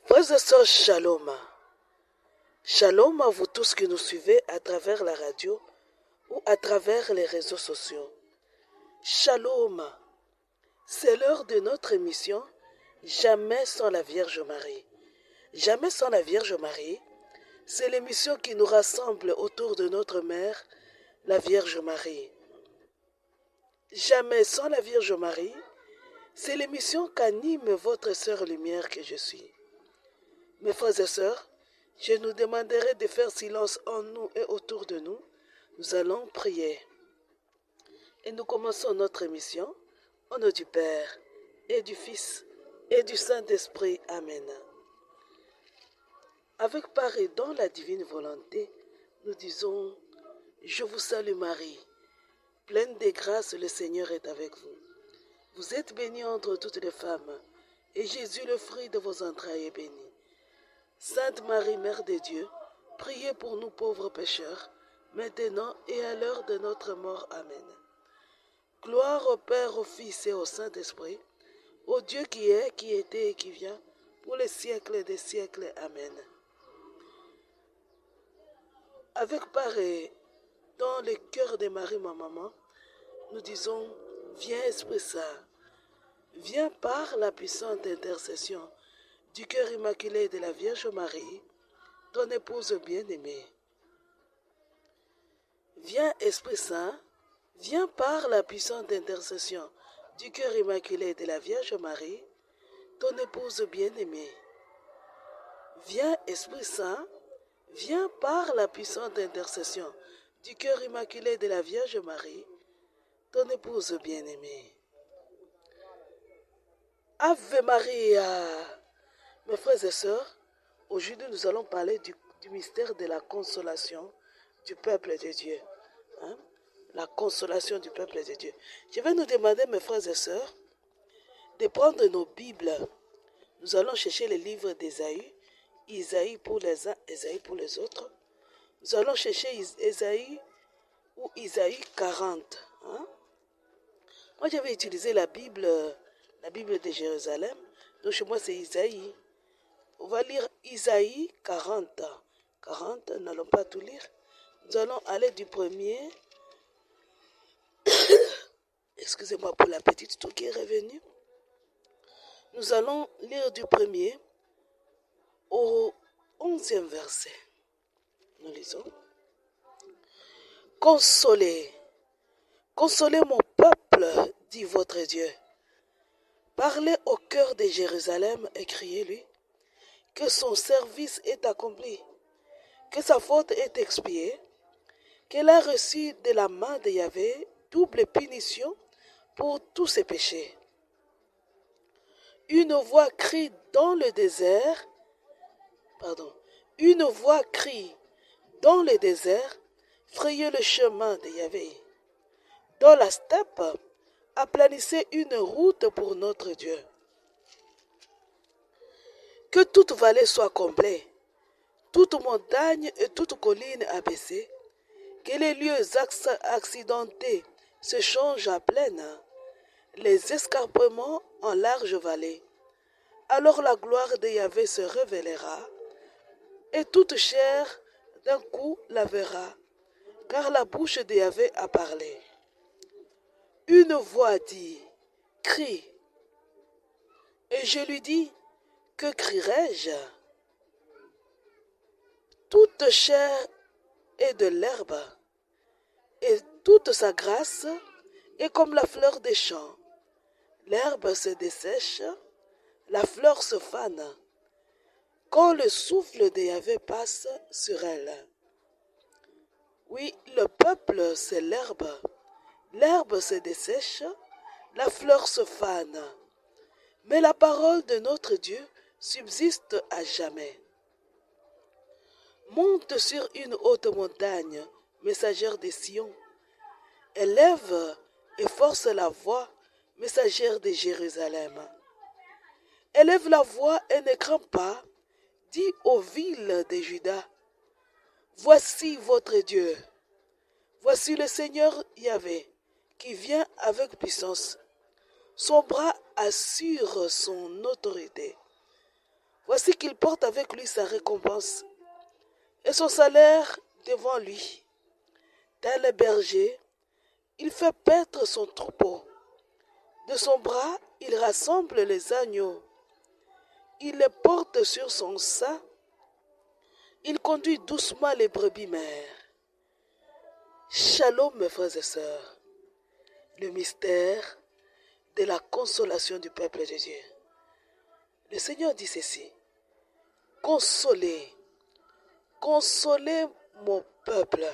Frères et sœurs, shalom. Shalom à vous tous qui nous suivez à travers la radio ou à travers les réseaux sociaux. Shalom. C'est l'heure de notre émission Jamais sans la Vierge Marie. Jamais sans la Vierge Marie, c'est l'émission qui nous rassemble autour de notre mère, la Vierge Marie. Jamais sans la Vierge Marie, c'est l'émission qu'anime votre sœur lumière que je suis. Mes frères et sœurs, je nous demanderai de faire silence en nous et autour de nous. Nous allons prier. Et nous commençons notre émission au nom du Père et du Fils et du Saint-Esprit. Amen. Avec part et dans la divine volonté, nous disons, je vous salue Marie, pleine de grâce, le Seigneur est avec vous. Vous êtes bénie entre toutes les femmes, et Jésus, le fruit de vos entrailles, est béni. Sainte Marie, Mère de Dieu, priez pour nous pauvres pécheurs, maintenant et à l'heure de notre mort. Amen. Gloire au Père, au Fils et au Saint-Esprit, au Dieu qui est, qui était et qui vient, pour les siècles des siècles. Amen. Avec pareil, dans le cœur de Marie, ma maman, nous disons, viens Esprit Saint, viens par la puissante intercession du cœur immaculé de la Vierge Marie, ton épouse bien-aimée. Viens Esprit Saint, viens par la puissante intercession du cœur immaculé de la Vierge Marie, ton épouse bien-aimée. Viens Esprit Saint, viens par la puissante intercession du cœur immaculé de la Vierge Marie, ton épouse bien-aimée. Ave Maria. Mes frères et sœurs, aujourd'hui nous allons parler du mystère de la consolation du peuple de Dieu. La consolation du peuple de Dieu. Je vais nous demander, mes frères et sœurs, de prendre nos Bibles. Nous allons chercher les livres d'Ésaïe, Isaïe pour les uns, Ésaïe pour les autres. Nous allons chercher Ésaïe ou Isaïe 40. Moi, j'avais utilisé la Bible de Jérusalem. Donc, chez moi, c'est Isaïe. On va lire Isaïe 40. 40, n'allons pas tout lire. Nous allons aller du premier. Excusez-moi pour la petite toux qui est revenue. Nous allons lire du premier au 11e verset. Nous lisons. Consolez, consolez mon peuple, dit votre Dieu. Parlez au cœur de Jérusalem et criez-lui que son service est accompli, que sa faute est expiée, qu'elle a reçu de la main de Yahvé double punition pour tous ses péchés. Une voix crie dans le désert, une voix crie dans le désert, frayez le chemin de Yahvé. Dans la steppe, aplanissez une route pour notre Dieu. Que toute vallée soit comblée, toute montagne et toute colline abaissée, que les lieux accidentés se changent à plaine, les escarpements en large vallée. Alors la gloire de Yahvé se révélera, et toute chair d'un coup la verra, car la bouche de Yahvé a parlé. Une voix dit, crie. Et je lui dis, que crierai-je? Toute chair est de l'herbe, et toute sa grâce est comme la fleur des champs. L'herbe se dessèche, la fleur se fane, quand le souffle de Yahvé passe sur elle. Oui, le peuple, c'est l'herbe. L'herbe se dessèche, la fleur se fane, mais la parole de notre Dieu subsiste à jamais. Monte sur une haute montagne, messagère de Sion. Élève et force la voix, messagère de Jérusalem. Élève la voix et ne crains pas, dis aux villes de Juda. Voici votre Dieu. Voici le Seigneur Yahvé, qui vient avec puissance. Son bras assure son autorité. Voici qu'il porte avec lui sa récompense et son salaire devant lui. Tel berger, il fait paître son troupeau. De son bras, il rassemble les agneaux. Il les porte sur son sein. Il conduit doucement les brebis mères. Shalom, mes frères et sœurs. Le mystère de la consolation du peuple de Dieu. Le Seigneur dit ceci. Consolez, consolez mon peuple.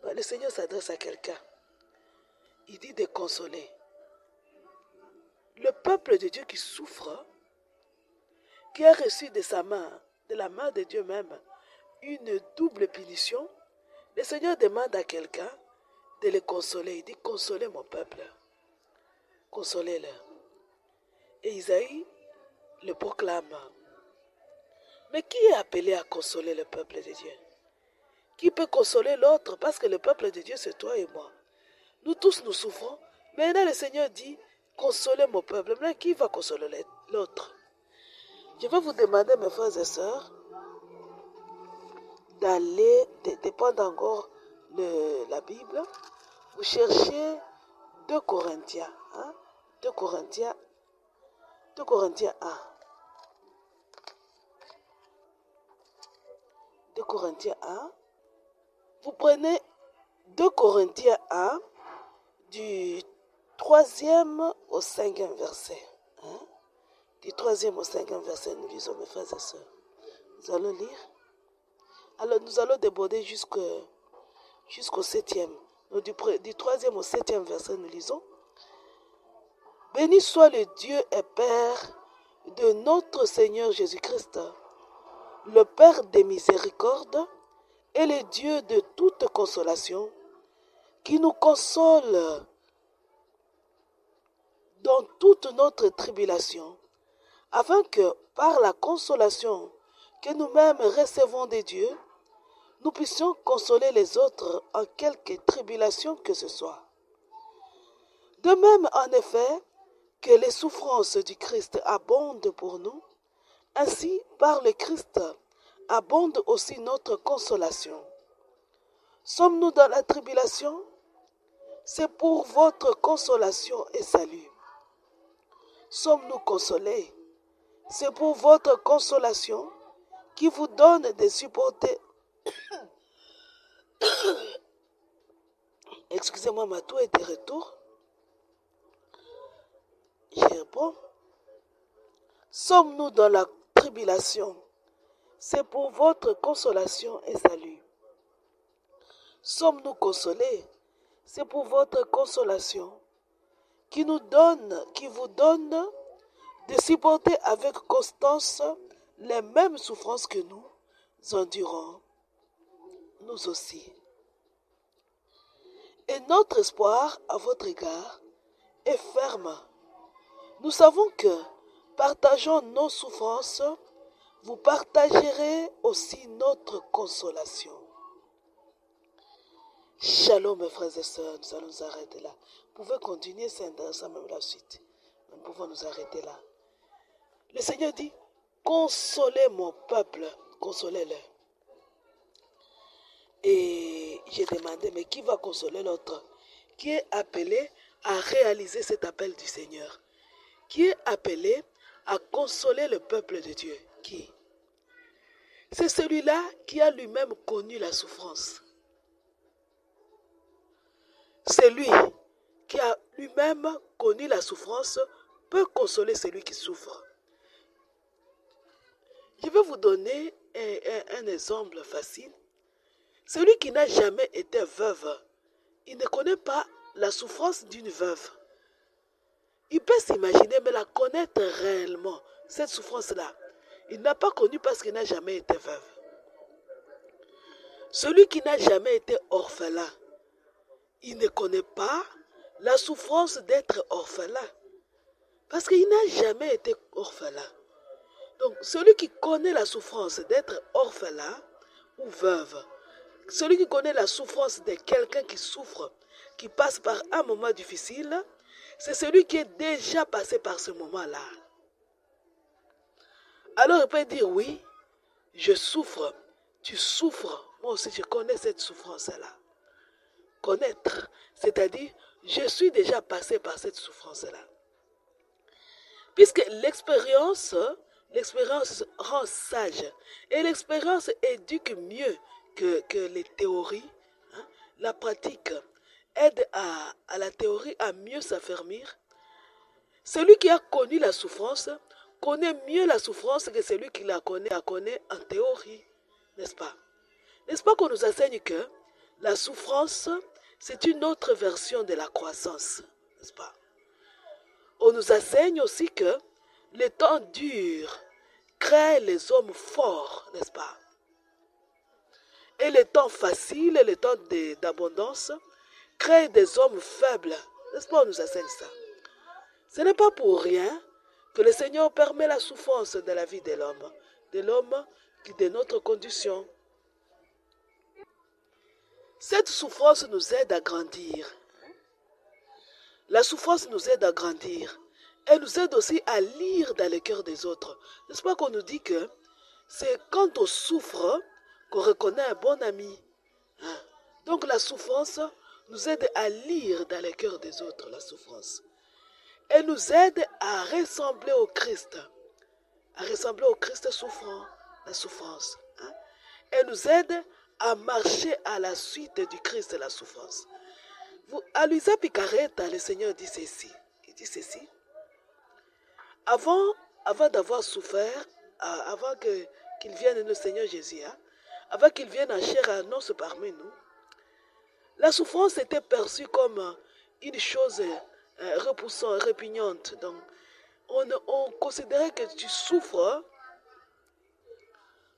Le Seigneur s'adresse à quelqu'un. Il dit de consoler. Le peuple de Dieu qui souffre, qui a reçu de sa main, de la main de Dieu même, une double punition, le Seigneur demande à quelqu'un de le consoler. Il dit, consolez mon peuple. Consolez-le. Et Isaïe le proclame. Mais qui est appelé à consoler le peuple de Dieu? Qui peut consoler l'autre? Parce que le peuple de Dieu, c'est toi et moi. Nous tous, nous souffrons. Maintenant, le Seigneur dit, consolez mon peuple. Maintenant, qui va consoler l'autre? Je vais vous demander, mes frères et sœurs, d'aller, de prendre encore la Bible. Vous cherchez 2 Corinthiens. 2 Corinthiens 1. 2 Corinthiens 1. Vous prenez 2 Corinthiens 1 du 3e au 5e verset. Du 3e au 5e verset, nous lisons, mes frères et sœurs. Nous allons lire. Alors, nous allons déborder jusqu'au 7e. Donc, du 3e au 7e verset, nous lisons. Béni soit le Dieu et Père de notre Seigneur Jésus-Christ, le Père des miséricordes et le Dieu de toute consolation, qui nous console dans toute notre tribulation, afin que par la consolation que nous-mêmes recevons de Dieu, nous puissions consoler les autres en quelque tribulation que ce soit. De même, en effet, que les souffrances du Christ abondent pour nous, ainsi par le Christ abonde aussi notre consolation. Sommes-nous dans la tribulation? C'est pour votre consolation et salut. Sommes-nous consolés? C'est pour votre consolation qui vous donne de supporter. Excusez-moi, ma toux est de retour. Je réponds. Sommes-nous dans la tribulation? C'est pour votre consolation et salut. Sommes-nous consolés? C'est pour votre consolation qui vous donne de supporter avec constance les mêmes souffrances que nous endurons, nous aussi. Et notre espoir à votre égard est ferme. Nous savons que, partageant nos souffrances, vous partagerez aussi notre consolation. Shalom, mes frères et sœurs, nous allons nous arrêter là. Vous pouvez continuer, c'est intéressant même la suite. Nous pouvons nous arrêter là. Le Seigneur dit, consolez mon peuple, consolez-le. Et j'ai demandé, mais qui va consoler l'autre? Qui est appelé à réaliser cet appel du Seigneur? Qui est appelé à consoler le peuple de Dieu? Qui? C'est celui-là qui a lui-même connu la souffrance. C'est lui qui a lui-même connu la souffrance peut consoler celui qui souffre. Je vais vous donner un exemple facile. Celui qui n'a jamais été veuve, il ne connaît pas la souffrance d'une veuve. Il peut s'imaginer, mais la connaître réellement, cette souffrance-là, il n'a pas connu parce qu'il n'a jamais été veuve. Celui qui n'a jamais été orphelin, il ne connaît pas la souffrance d'être orphelin. Parce qu'il n'a jamais été orphelin. Donc, celui qui connaît la souffrance d'être orphelin ou veuve, celui qui connaît la souffrance de quelqu'un qui souffre, qui passe par un moment difficile, c'est celui qui est déjà passé par ce moment-là. Alors il peut dire oui, je souffre, tu souffres, moi aussi je connais cette souffrance-là. Connaître, c'est-à-dire je suis déjà passé par cette souffrance-là. Puisque l'expérience rend sage et l'expérience éduque mieux que les théories. Hein. La pratique aide à la théorie à mieux s'affermir. Celui qui a connu la souffrance connaît mieux la souffrance que celui qui la connaît en théorie, n'est-ce pas? N'est-ce pas qu'on nous enseigne que la souffrance, c'est une autre version de la croissance, n'est-ce pas? On nous enseigne aussi que les temps durs créent les hommes forts, n'est-ce pas? Et les temps faciles, les temps d'abondance, créent des hommes faibles. N'est-ce pas, on nous enseigne ça? Ce n'est pas pour rien que le Seigneur permet la souffrance de la vie de l'homme de notre condition. Cette souffrance nous aide à grandir. La souffrance nous aide à grandir. Elle nous aide aussi à lire dans le cœur des autres. N'est-ce pas qu'on nous dit que c'est quand on souffre qu'on reconnaît un bon ami. Hein? Donc la souffrance nous aide à lire dans le cœur des autres, la souffrance. Elle nous aide à ressembler au Christ souffrant, la souffrance. Hein? Elle nous aide à marcher à la suite du Christ, la souffrance. À Luisa Picaretta, le Seigneur dit ceci. Il dit ceci. Avant d'avoir souffert, avant qu'il vienne le Seigneur Jésus, hein, avant qu'il vienne en chair et en os parmi nous, la souffrance était perçue comme une chose repoussante, répugnante. Donc, on considérait que tu souffres.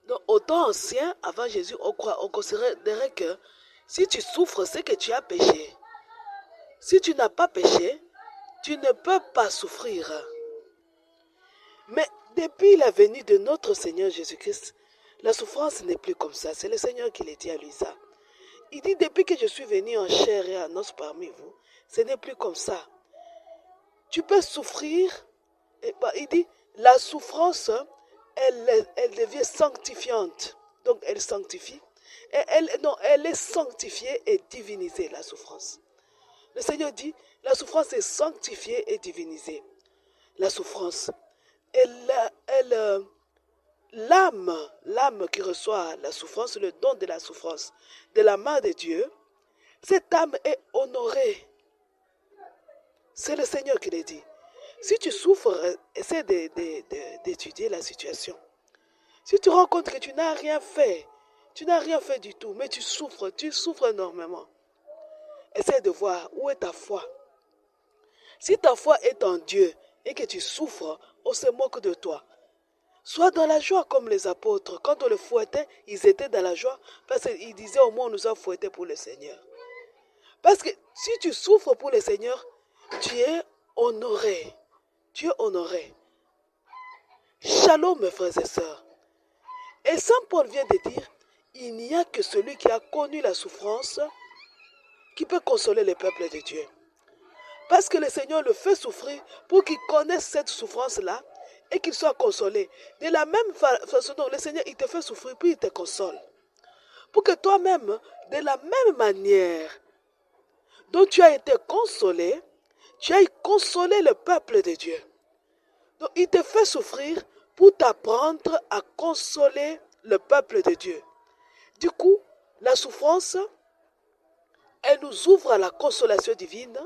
Donc, au temps ancien, avant Jésus, on considérait que si tu souffres, c'est que tu as péché. Si tu n'as pas péché, tu ne peux pas souffrir. Mais depuis la venue de notre Seigneur Jésus-Christ, la souffrance n'est plus comme ça. C'est le Seigneur qui l'a dit à Luisa. Il dit, depuis que je suis venu en chair et en os parmi vous, ce n'est plus comme ça. Tu peux souffrir. Il dit, la souffrance, elle devient sanctifiante. Donc, elle sanctifie. Et elle est sanctifiée et divinisée, la souffrance. Le Seigneur dit, la souffrance est sanctifiée et divinisée. La souffrance, l'âme qui reçoit la souffrance, le don de la souffrance de la main de Dieu, cette âme est honorée. C'est le Seigneur qui l'a dit. Si tu souffres, essaie d'étudier la situation. Si tu rends compte que tu n'as rien fait du tout, mais tu souffres énormément. Essaie de voir où est ta foi. Si ta foi est en Dieu et que tu souffres, on se moque de toi. Sois dans la joie comme les apôtres. Quand on les fouettait, ils étaient dans la joie parce qu'ils disaient au moins on nous a fouettés pour le Seigneur. Parce que si tu souffres pour le Seigneur, tu es honoré. Tu es honoré. Shalom mes frères et sœurs. Et Saint Paul vient de dire, il n'y a que celui qui a connu la souffrance qui peut consoler le peuple de Dieu. Parce que le Seigneur le fait souffrir pour qu'il connaisse cette souffrance-là et qu'il soit consolé. De la même façon, le Seigneur, il te fait souffrir puis il te console. Pour que toi-même, de la même manière dont tu as été consolé, tu ailles consoler le peuple de Dieu. Donc il te fait souffrir pour t'apprendre à consoler le peuple de Dieu. Du coup, la souffrance, elle nous ouvre à la consolation divine.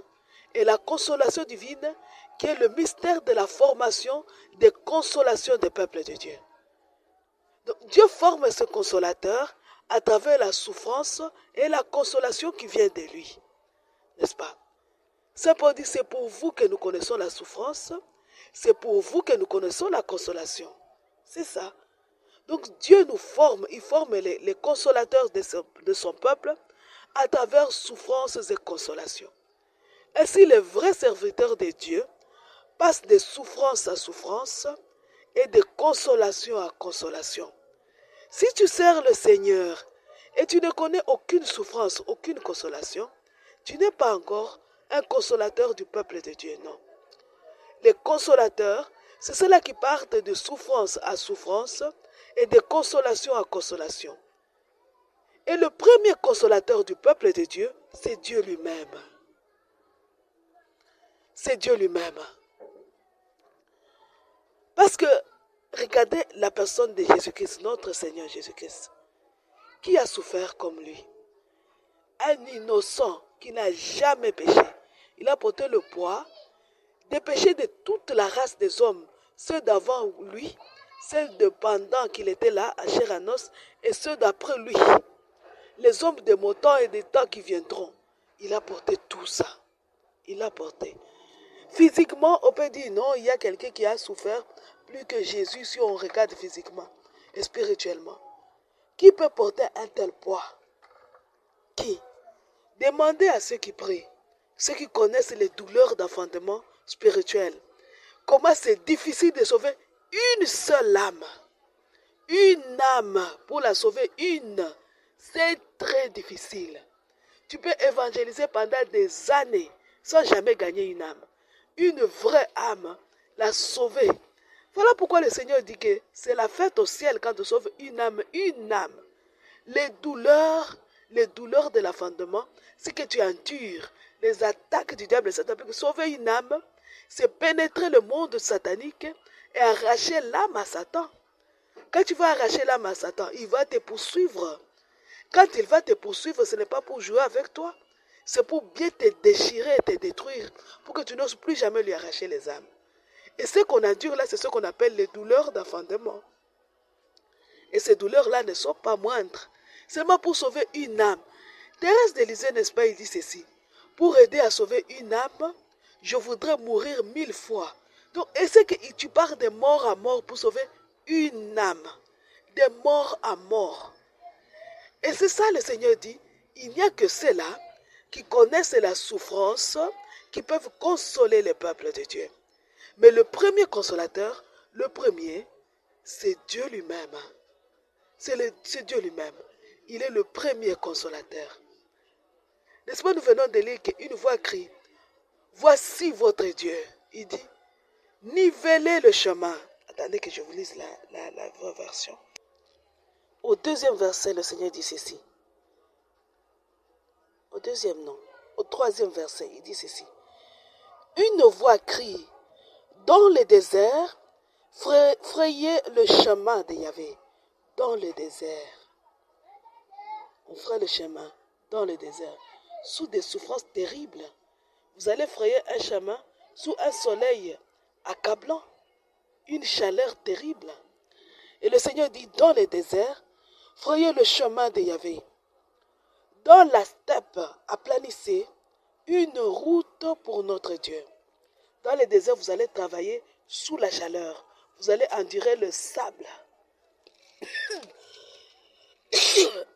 Et la consolation divine qui est le mystère de la formation des consolations des peuples de Dieu. Donc, Dieu forme ce consolateur à travers la souffrance et la consolation qui vient de lui. N'est-ce pas? Saint Paul dit, c'est pour vous que nous connaissons la souffrance, c'est pour vous que nous connaissons la consolation. C'est ça. Donc Dieu nous forme, il forme les consolateurs de son peuple à travers souffrances et consolations. Ainsi, les vrais serviteurs de Dieu passent de souffrance à souffrance et de consolation à consolation. Si tu sers le Seigneur et tu ne connais aucune souffrance, aucune consolation, tu n'es pas encore un consolateur du peuple de Dieu, non. Les consolateurs, C'est ceux-là qui partent de souffrance à souffrance et de consolation à consolation. Et le premier consolateur du peuple de Dieu, c'est Dieu lui-même. C'est Dieu lui-même. Parce que, regardez la personne de Jésus-Christ, notre Seigneur Jésus-Christ, qui a souffert comme lui. Un innocent qui n'a jamais péché. Il a porté le poids des péchés de toute la race des hommes, ceux d'avant lui, ceux de pendant qu'il était là, à chair en os, et ceux d'après lui. Les hommes de mon temps et des temps qui viendront. Il a porté tout ça. Il a porté. Physiquement, on peut dire non, il y a quelqu'un qui a souffert plus que Jésus si on regarde physiquement et spirituellement. Qui peut porter un tel poids? Qui? Demandez à ceux qui prient, ceux qui connaissent les douleurs d'enfantement spirituel, comment c'est difficile de sauver une seule âme. Une âme, pour la sauver, c'est très difficile. Tu peux évangéliser pendant des années sans jamais gagner une âme. Une vraie âme, la sauver. Voilà pourquoi le Seigneur dit que c'est la fête au ciel quand on sauve une âme, une âme. Les douleurs de l'enfantement, c'est que tu endures les attaques du diable et Satan. Parce que sauver une âme, c'est pénétrer le monde satanique et arracher l'âme à Satan. Quand tu vas arracher l'âme à Satan, il va te poursuivre. Quand il va te poursuivre, ce n'est pas pour jouer avec toi. C'est pour bien te déchirer et te détruire, pour que tu n'oses plus jamais lui arracher les âmes. Et ce qu'on endure là, c'est ce qu'on appelle les douleurs d'enfantement. Et ces douleurs-là ne sont pas moindres. Seulement pour sauver une âme. Thérèse de Lisieux, n'est-ce pas, il dit ceci. Pour aider à sauver une âme, je voudrais mourir 1000 fois. Donc, est-ce que tu pars de mort à mort pour sauver une âme? De mort à mort. Et c'est ça le Seigneur dit. Il n'y a que ceux-là qui connaissent la souffrance, qui peuvent consoler le peuple de Dieu. Mais le premier consolateur, le premier, c'est Dieu lui-même. C'est Dieu lui-même. Il est le premier consolateur. N'est-ce pas, nous venons de lire qu'une voix crie, voici votre Dieu. Il dit, nivelez le chemin. Attendez que je vous lise la vraie version. Au deuxième verset, le Seigneur dit ceci. Au deuxième, non. Au troisième verset, il dit ceci. Une voix crie, dans le désert, frayez le chemin de Yahvé. Dans le désert. On fera le chemin dans le désert. Sous des souffrances terribles. Vous allez frayer un chemin sous un soleil accablant. Une chaleur terrible. Et le Seigneur dit, dans le désert, frayez le chemin de Yahvé. Dans la steppe, aplanissez une route pour notre Dieu. Dans le désert, vous allez travailler sous la chaleur. Vous allez endurer le sable.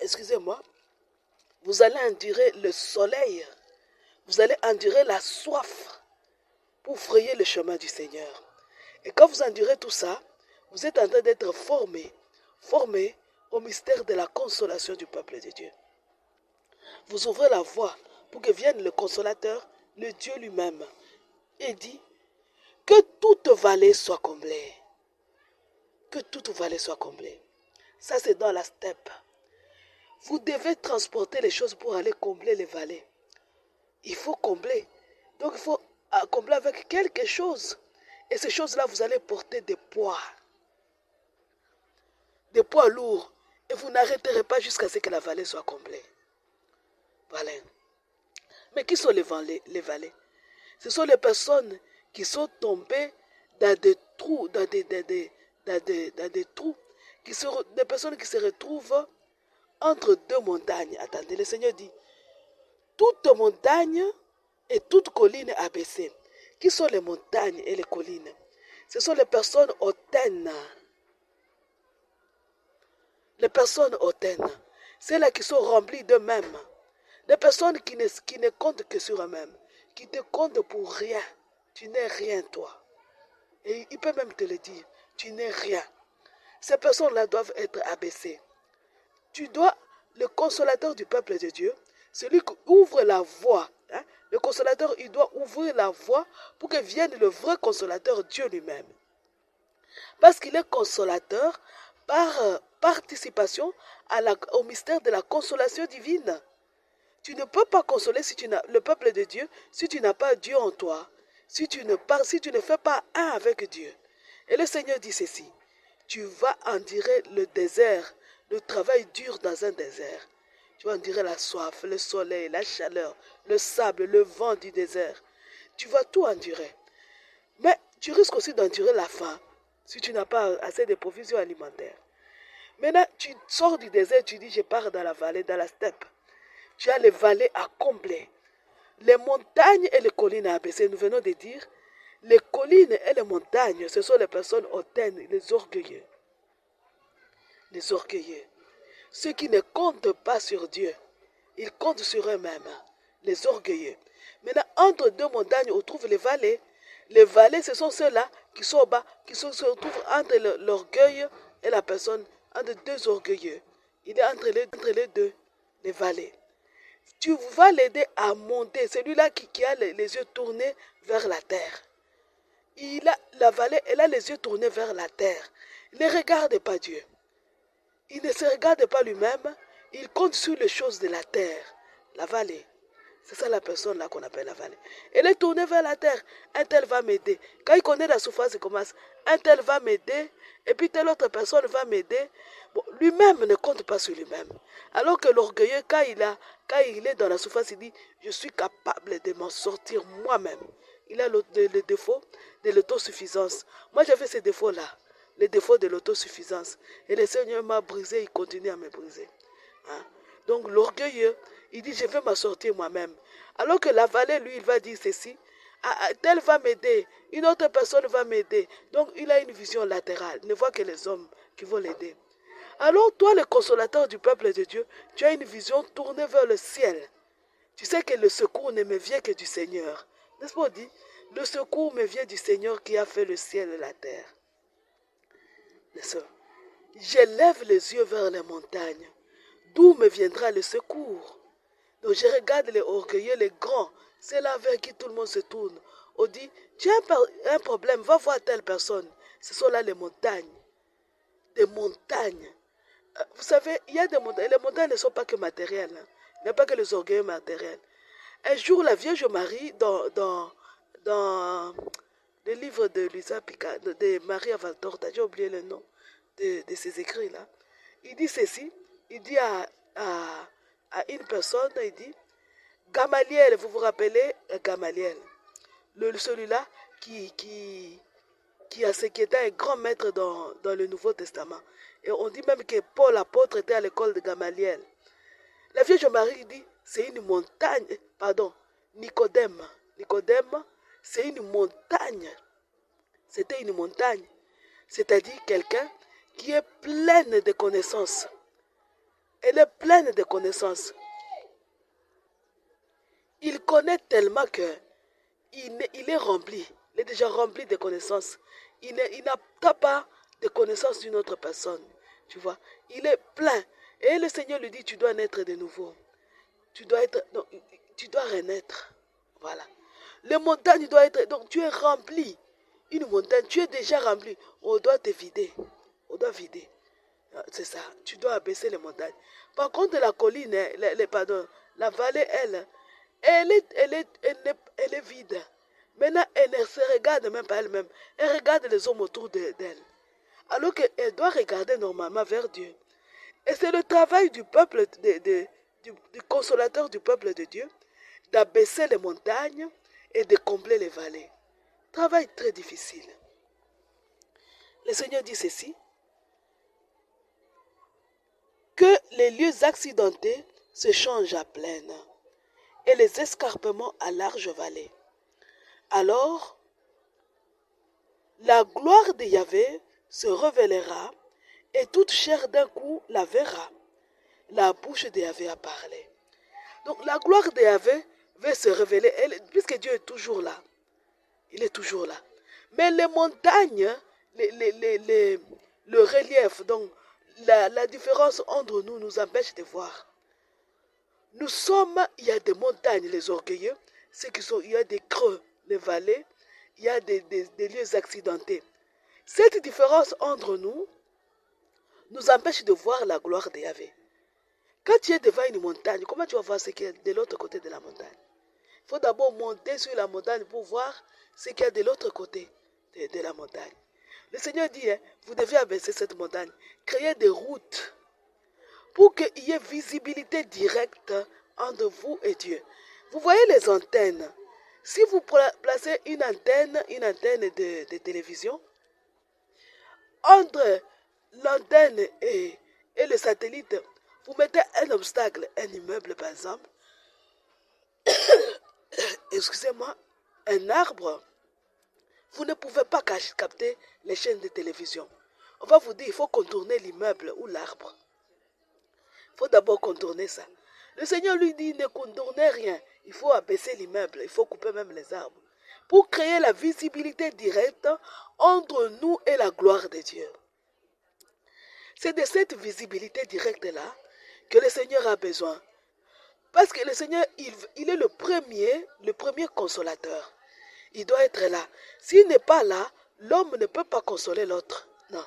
Excusez-moi. Vous allez endurer le soleil. Vous allez endurer la soif pour frayer le chemin du Seigneur. Et quand vous endurez tout ça, vous êtes en train d'être formé au mystère de la consolation du peuple de Dieu. Vous ouvrez la voie pour que vienne le consolateur, le Dieu lui-même, et dit que toute vallée soit comblée. Que toute vallée soit comblée. Ça, c'est dans la steppe. Vous devez transporter les choses pour aller combler les vallées. Il faut combler. Donc, il faut combler avec quelque chose. Et ces choses-là, vous allez porter des poids. Des poids lourds. Et vous n'arrêterez pas jusqu'à ce que la vallée soit comblée. Voilà. Mais qui sont les vallées? Ce sont les personnes qui sont tombées dans des trous, dans des trous, des personnes qui se retrouvent entre deux montagnes. Attendez, le Seigneur dit, toute montagne et toute colline abaissée. Qui sont les montagnes et les collines? Ce sont les personnes hautaines. Les personnes hautaines. Celles-là qui sont remplies d'eux-mêmes. Des personnes qui ne comptent que sur eux-mêmes. Qui te comptent pour rien. Tu n'es rien, toi. Et il peut même te le dire. Tu n'es rien. Ces personnes-là doivent être abaissées. Le consolateur du peuple de Dieu, celui qui ouvre la voie, le consolateur, il doit ouvrir la voie pour que vienne le vrai consolateur, Dieu lui-même. Parce qu'il est consolateur par participation au mystère de la consolation divine. Tu ne peux pas consoler si tu le peuple de Dieu si tu n'as pas Dieu en toi, si tu ne fais pas un avec Dieu. Et le Seigneur dit ceci, tu vas endurer le désert, le travail dur dans un désert. Tu vas endurer la soif, le soleil, la chaleur, le sable, le vent du désert. Tu vas tout endurer. Mais tu risques aussi d'endurer la faim si tu n'as pas assez de provisions alimentaires. Maintenant, tu sors du désert, tu dis je pars dans la vallée, dans la steppe. Tu as les vallées à combler. Les montagnes et les collines à abaisser. Nous venons de dire, les collines et les montagnes, ce sont les personnes hautaines, les orgueilleux. Les orgueilleux. Ceux qui ne comptent pas sur Dieu. Ils comptent sur eux-mêmes. Les orgueilleux. Maintenant, entre deux montagnes, on trouve les vallées. Les vallées, ce sont ceux-là qui sont au bas, qui se retrouvent entre l'orgueil et la personne, entre deux orgueilleux. Il est entre les deux, les vallées. Tu vas l'aider à monter. Celui-là qui a les yeux tournés vers la terre. La vallée, elle a les yeux tournés vers la terre. Il ne regarde pas Dieu. Il ne se regarde pas lui-même. Il compte sur les choses de la terre. La vallée. C'est ça la personne là qu'on appelle la vallée. Elle est tournée vers la terre. Un tel va m'aider. Quand il connaît la souffrance, il commence. Un tel va m'aider. Et puis telle autre personne va m'aider. Bon, lui-même ne compte pas sur lui-même. Alors que l'orgueilleux, quand il est dans la souffrance, il dit, je suis capable de m'en sortir moi-même. Il a le défaut de l'autosuffisance. Moi, j'avais ces défauts-là. Les défauts de l'autosuffisance. Et le Seigneur m'a brisé, il continue à me briser. Hein? Donc l'orgueilleux, il dit, je vais m'en sortir moi-même. Alors que la vallée, lui, il va dire ceci. Tel va m'aider, une autre personne va m'aider. Donc il a une vision latérale. Il ne voit que les hommes qui vont l'aider. Alors toi, le consolateur du peuple de Dieu, tu as une vision tournée vers le ciel. Tu sais que le secours ne me vient que du Seigneur. N'est-ce pas dit? Le secours me vient du Seigneur qui a fait le ciel et la terre. N'est-ce pas? J'élève les yeux vers les montagnes. D'où me viendra le secours? Donc je regarde les orgueilleux, les grands, c'est là vers qui tout le monde se tourne. On dit, tu as un problème, va voir telle personne. Ce sont là les montagnes. Des montagnes. Vous savez, il y a des montagnes. Les montagnes ne sont pas que matérielles. Hein. Il n'y a pas que les orgueilleux matériels. Un jour, la Vierge Marie, dans le livre de Lisa Picard, de Maria Valtorta, j'ai oublié le nom de ses écrits-là, il dit ceci, il dit à une personne, il dit, Gamaliel, vous vous rappelez Gamaliel, celui-là qui était un grand maître dans le Nouveau Testament. Et on dit même que Paul apôtre était à l'école de Gamaliel. La Vierge Marie dit, c'est une montagne, pardon, Nicodème, c'est une montagne. C'était une montagne. C'est-à-dire quelqu'un qui est pleine de connaissances. Elle est pleine de connaissances. Il connaît tellement que il est rempli. Il est déjà rempli de connaissances. Il n'a pas de connaissances d'une autre personne. Tu vois, il est plein. Et le Seigneur lui dit, tu dois naître de nouveau. Tu dois renaître. Voilà. Les montagnes doivent être... Donc tu es rempli. Une montagne, tu es déjà rempli. On doit te vider. On doit vider. C'est ça. Tu dois abaisser les montagnes. Par contre, la colline, la vallée, elle est vide. Maintenant, elle ne se regarde même pas elle-même. Elle regarde les hommes autour d'elle. Alors qu'elle doit regarder normalement vers Dieu. Et c'est le travail du peuple, du consolateur du peuple de Dieu, d'abaisser les montagnes et de combler les vallées. Travail très difficile. Le Seigneur dit ceci, que les lieux accidentés se changent à plaine et les escarpements à large vallée. Alors, la gloire de Yahvé se révélera et toute chair d'un coup la verra. La bouche de Yahvé a parlé. Donc la gloire de Yahvé va se révéler, puisque Dieu est toujours là. Il est toujours là. Mais les montagnes, le relief, donc la différence entre nous nous empêche de voir. Nous sommes, il y a des montagnes, les orgueilleux, il y a des creux, les vallées, il y a des lieux accidentés. Cette différence entre nous empêche de voir la gloire de Yahvé. Quand tu es devant une montagne, comment tu vas voir ce qui est de l'autre côté de la montagne? Il faut d'abord monter sur la montagne pour voir ce qu'il y a de l'autre côté de la montagne. Le Seigneur dit, vous devez abaisser cette montagne, créer des routes pour qu'il y ait visibilité directe entre vous et Dieu. Vous voyez les antennes. Si vous placez une antenne de télévision, entre l'antenne et le satellite, vous mettez un obstacle, un immeuble par exemple, excusez-moi, un arbre, vous ne pouvez pas capter les chaînes de télévision. On va vous dire, il faut contourner l'immeuble ou l'arbre. Il faut d'abord contourner ça. Le Seigneur lui dit, ne contournez rien. Il faut abaisser l'immeuble, il faut couper même les arbres. Pour créer la visibilité directe entre nous et la gloire de Dieu. C'est de cette visibilité directe-là que le Seigneur a besoin. Parce que le Seigneur, il est le premier consolateur. Il doit être là. S'il n'est pas là, l'homme ne peut pas consoler l'autre. Non.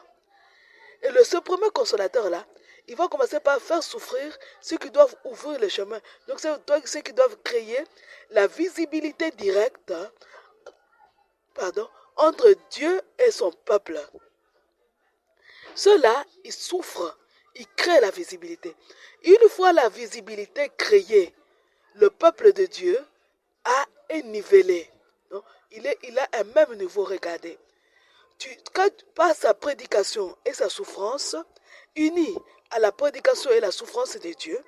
Et ce premier consolateur-là, il va commencer par faire souffrir ceux qui doivent ouvrir le chemin. Donc c'est ceux qui doivent créer la visibilité directe entre Dieu et son peuple. Ceux-là, ils souffrent, ils créent la visibilité. Une fois la visibilité créée, le peuple de Dieu est nivelé. Non? Il a un même niveau, regardez. Par sa prédication et sa souffrance, unis à la prédication et la souffrance de Dieu,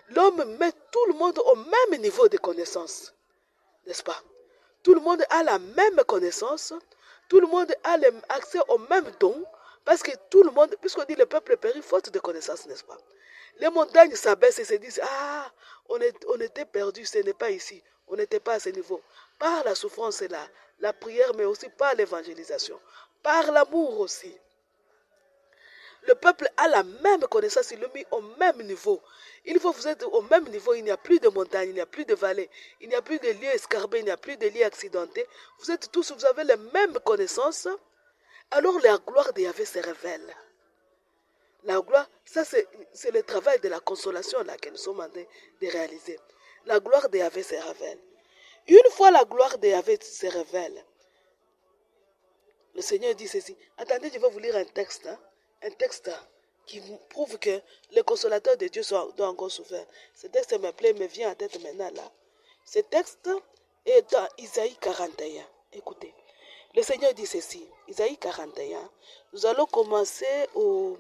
l'homme met tout le monde au même niveau de connaissance. N'est-ce pas? Tout le monde a la même connaissance, tout le monde a accès au même don, parce que tout le monde, puisqu'on dit le peuple périt faute de connaissance, n'est-ce pas? Les montagnes s'abaissent et se disent, ah, on était perdu, ce n'est pas ici, on n'était pas à ce niveau. Par la souffrance et la prière, mais aussi par l'évangélisation, par l'amour aussi. Le peuple a la même connaissance, il le met au même niveau. Il faut que vous êtes au même niveau, il n'y a plus de montagnes, il n'y a plus de vallées, il n'y a plus de lieux escarbés, il n'y a plus de lieux accidentés. Vous êtes tous, vous avez les mêmes connaissances. Alors la gloire de Yahvé se révèle. La gloire, ça c'est le travail de la consolation là que nous sommes en train de réaliser. La gloire de Yahvé se révèle. Une fois la gloire de Yahvé se révèle, le Seigneur dit ceci. Attendez, je vais vous lire un texte. Un texte qui prouve que le consolateur de Dieu doit encore souffrir. Ce texte me vient en tête maintenant là. Ce texte est dans Isaïe 41. Écoutez. Le Seigneur dit ceci. Isaïe 41. Nous allons commencer au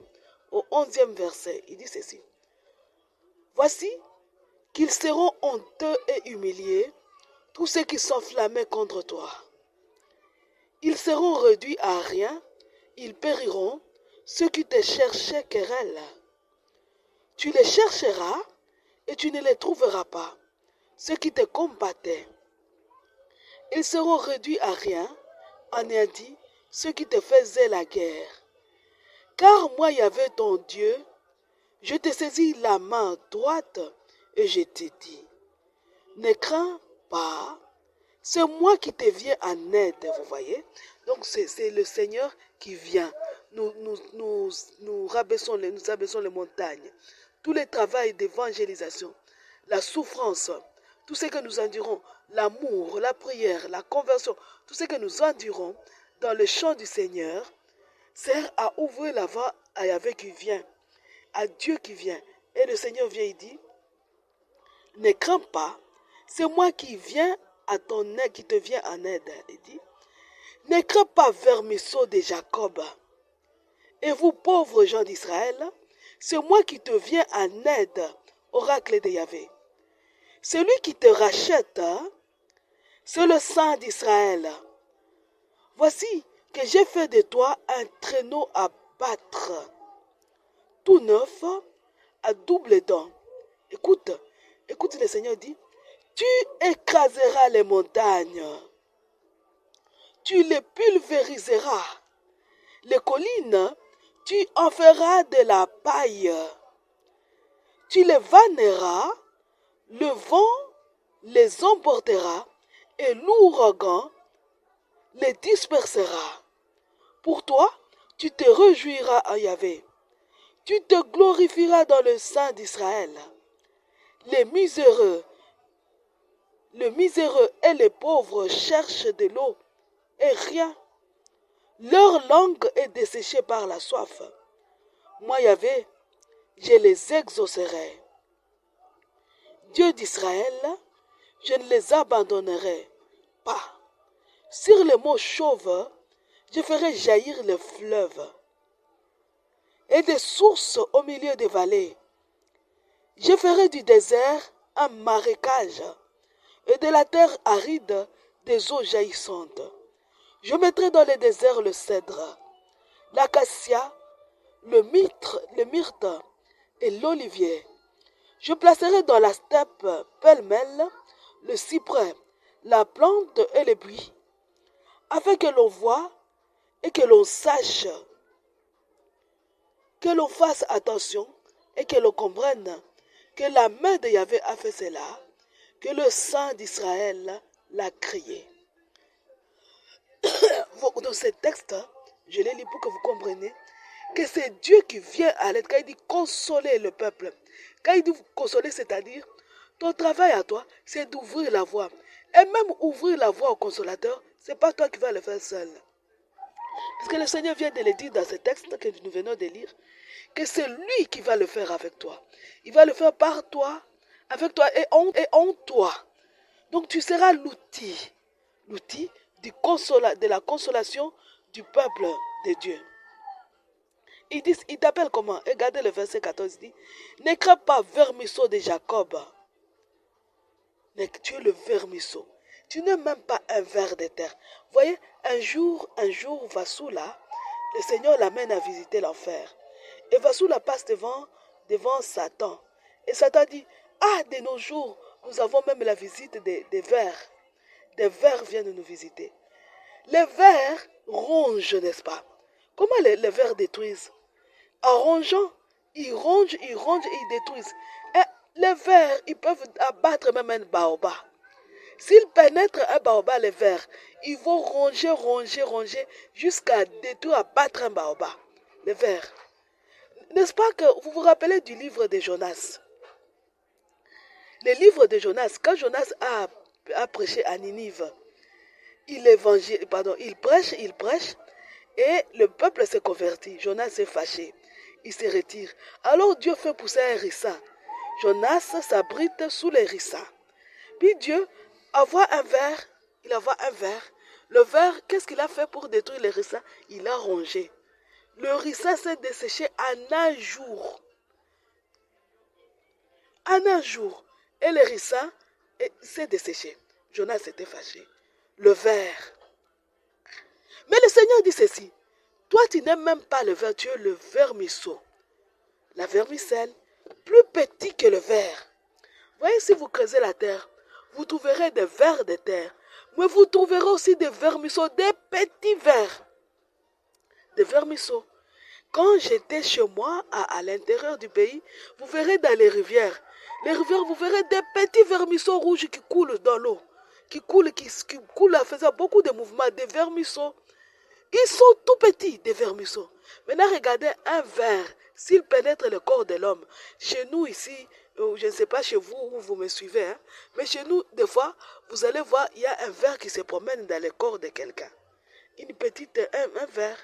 11e verset. Il dit ceci. Voici qu'ils seront honteux et humiliés, tous ceux qui s'enflammaient contre toi. Ils seront réduits à rien, ils périront, ceux qui te cherchaient querelle. Tu les chercheras et tu ne les trouveras pas, ceux qui te combattaient. Ils seront réduits à rien, anéantis, ceux qui te faisaient la guerre. Car moi, Yahvé ton Dieu, je te saisis la main droite et je te dis, ne crains pas, c'est moi qui te viens en aide, vous voyez. Donc c'est le Seigneur qui vient. Nous abaissons les montagnes. Tout le travail d'évangélisation, la souffrance, tout ce que nous endurons, l'amour, la prière, la conversion, tout ce que nous endurons dans le champ du Seigneur, sert à ouvrir la voie à Yahvé qui vient, à Dieu qui vient. Et le Seigneur vient, il dit, ne crains pas, c'est moi qui viens à ton aide, qui te vient en aide. Il dit, ne crains pas, vermisseau de Jacob. Et vous, pauvres gens d'Israël, c'est moi qui te viens en aide, oracle de Yahvé. Celui qui te rachète, c'est le sang d'Israël. Voici que j'ai fait de toi un traîneau à battre, tout neuf, à double dent. Écoute le Seigneur dit, tu écraseras les montagnes, tu les pulvériseras. Les collines, tu en feras de la paille. Tu les vanneras, le vent les emportera et l'ouragan les dispersera. Pour toi, tu te réjouiras en Yahvé. Tu te glorifieras dans le Saint d'Israël. Les miséreux, le miséreux et les pauvres cherchent de l'eau et rien. Leur langue est desséchée par la soif. Moi, Yahvé, je les exaucerai. Dieu d'Israël, je ne les abandonnerai pas. Sur les mots chauves, je ferai jaillir les fleuves et des sources au milieu des vallées. Je ferai du désert un marécage et de la terre aride des eaux jaillissantes. Je mettrai dans les déserts le cèdre, l'acacia, le myrte et l'olivier. Je placerai dans la steppe pêle-mêle le cyprès, la plante et les buis, afin que l'on voie et que l'on sache, que l'on fasse attention et que l'on comprenne que la main de Yahvé a fait cela, que le Saint d'Israël l'a créé. Dans ce texte, je l'ai lu pour que vous compreniez que c'est Dieu qui vient à l'aide. Quand il dit consoler le peuple, quand il dit consoler, c'est-à-dire ton travail à toi, c'est d'ouvrir la voie. Et même ouvrir la voie au consolateur, ce n'est pas toi qui vas le faire seul. Parce que le Seigneur vient de le dire dans ce texte que nous venons de lire, que c'est lui qui va le faire avec toi. Il va le faire par toi, avec toi et en toi. Donc tu seras l'outil de la consolation du peuple de Dieu. Il t'appelle comment? Regardez le verset 14, il dit, ne crains pas, vermisseau de Jacob. Tu es le vermisseau. Tu n'es même pas un ver de terre. Voyez, un jour, Vassoula, le Seigneur l'amène à visiter l'enfer. Et Vassoula passe devant Satan. Et Satan dit, ah, de nos jours, nous avons même la visite des vers. Des vers viennent nous visiter. Les vers rongent, n'est-ce pas? Comment les vers détruisent? En rongeant, ils rongent et ils détruisent. Et les vers, ils peuvent abattre même un baobab. S'ils pénètrent un baobab, les vers, ils vont ronger, jusqu'à détruire, abattre un baobab. Les vers. N'est-ce pas que vous vous rappelez du livre de Jonas? Le livre de Jonas, quand Jonas a prêché à Ninive, il prêche, et le peuple s'est converti. Jonas s'est fâché. Il se retire. Alors Dieu fait pousser un ricin. Jonas s'abrite sous les ricins. Puis Dieu envoie un ver. Il envoie un ver. Le ver, qu'est-ce qu'il a fait pour détruire les ricins? Il a rongé. Le ricin s'est desséché en un jour. En un jour. Et le ricin s'est desséché. Jonas s'était fâché. Le ver. Mais le Seigneur dit ceci. Toi, tu n'es même pas le ver, tu es le vermisseau. La vermicelle, plus petit que le ver. Voyez, si vous creusez la terre, vous trouverez des vers de terre. Mais vous trouverez aussi des vermisseaux, des petits vers. Des vermisseaux. Quand j'étais chez moi, à l'intérieur du pays, vous verrez dans les rivières. Les rivières, vous verrez des petits vermisseaux rouges qui coulent dans l'eau. Qui coulent en faisant beaucoup de mouvements, des vermisseaux. Ils sont tout petits, des vermisseaux. Maintenant, regardez un ver, s'il pénètre le corps de l'homme. Chez nous ici, je ne sais pas chez vous où vous me suivez, hein, mais chez nous, des fois, vous allez voir, il y a un ver qui se promène dans le corps de quelqu'un. Un ver.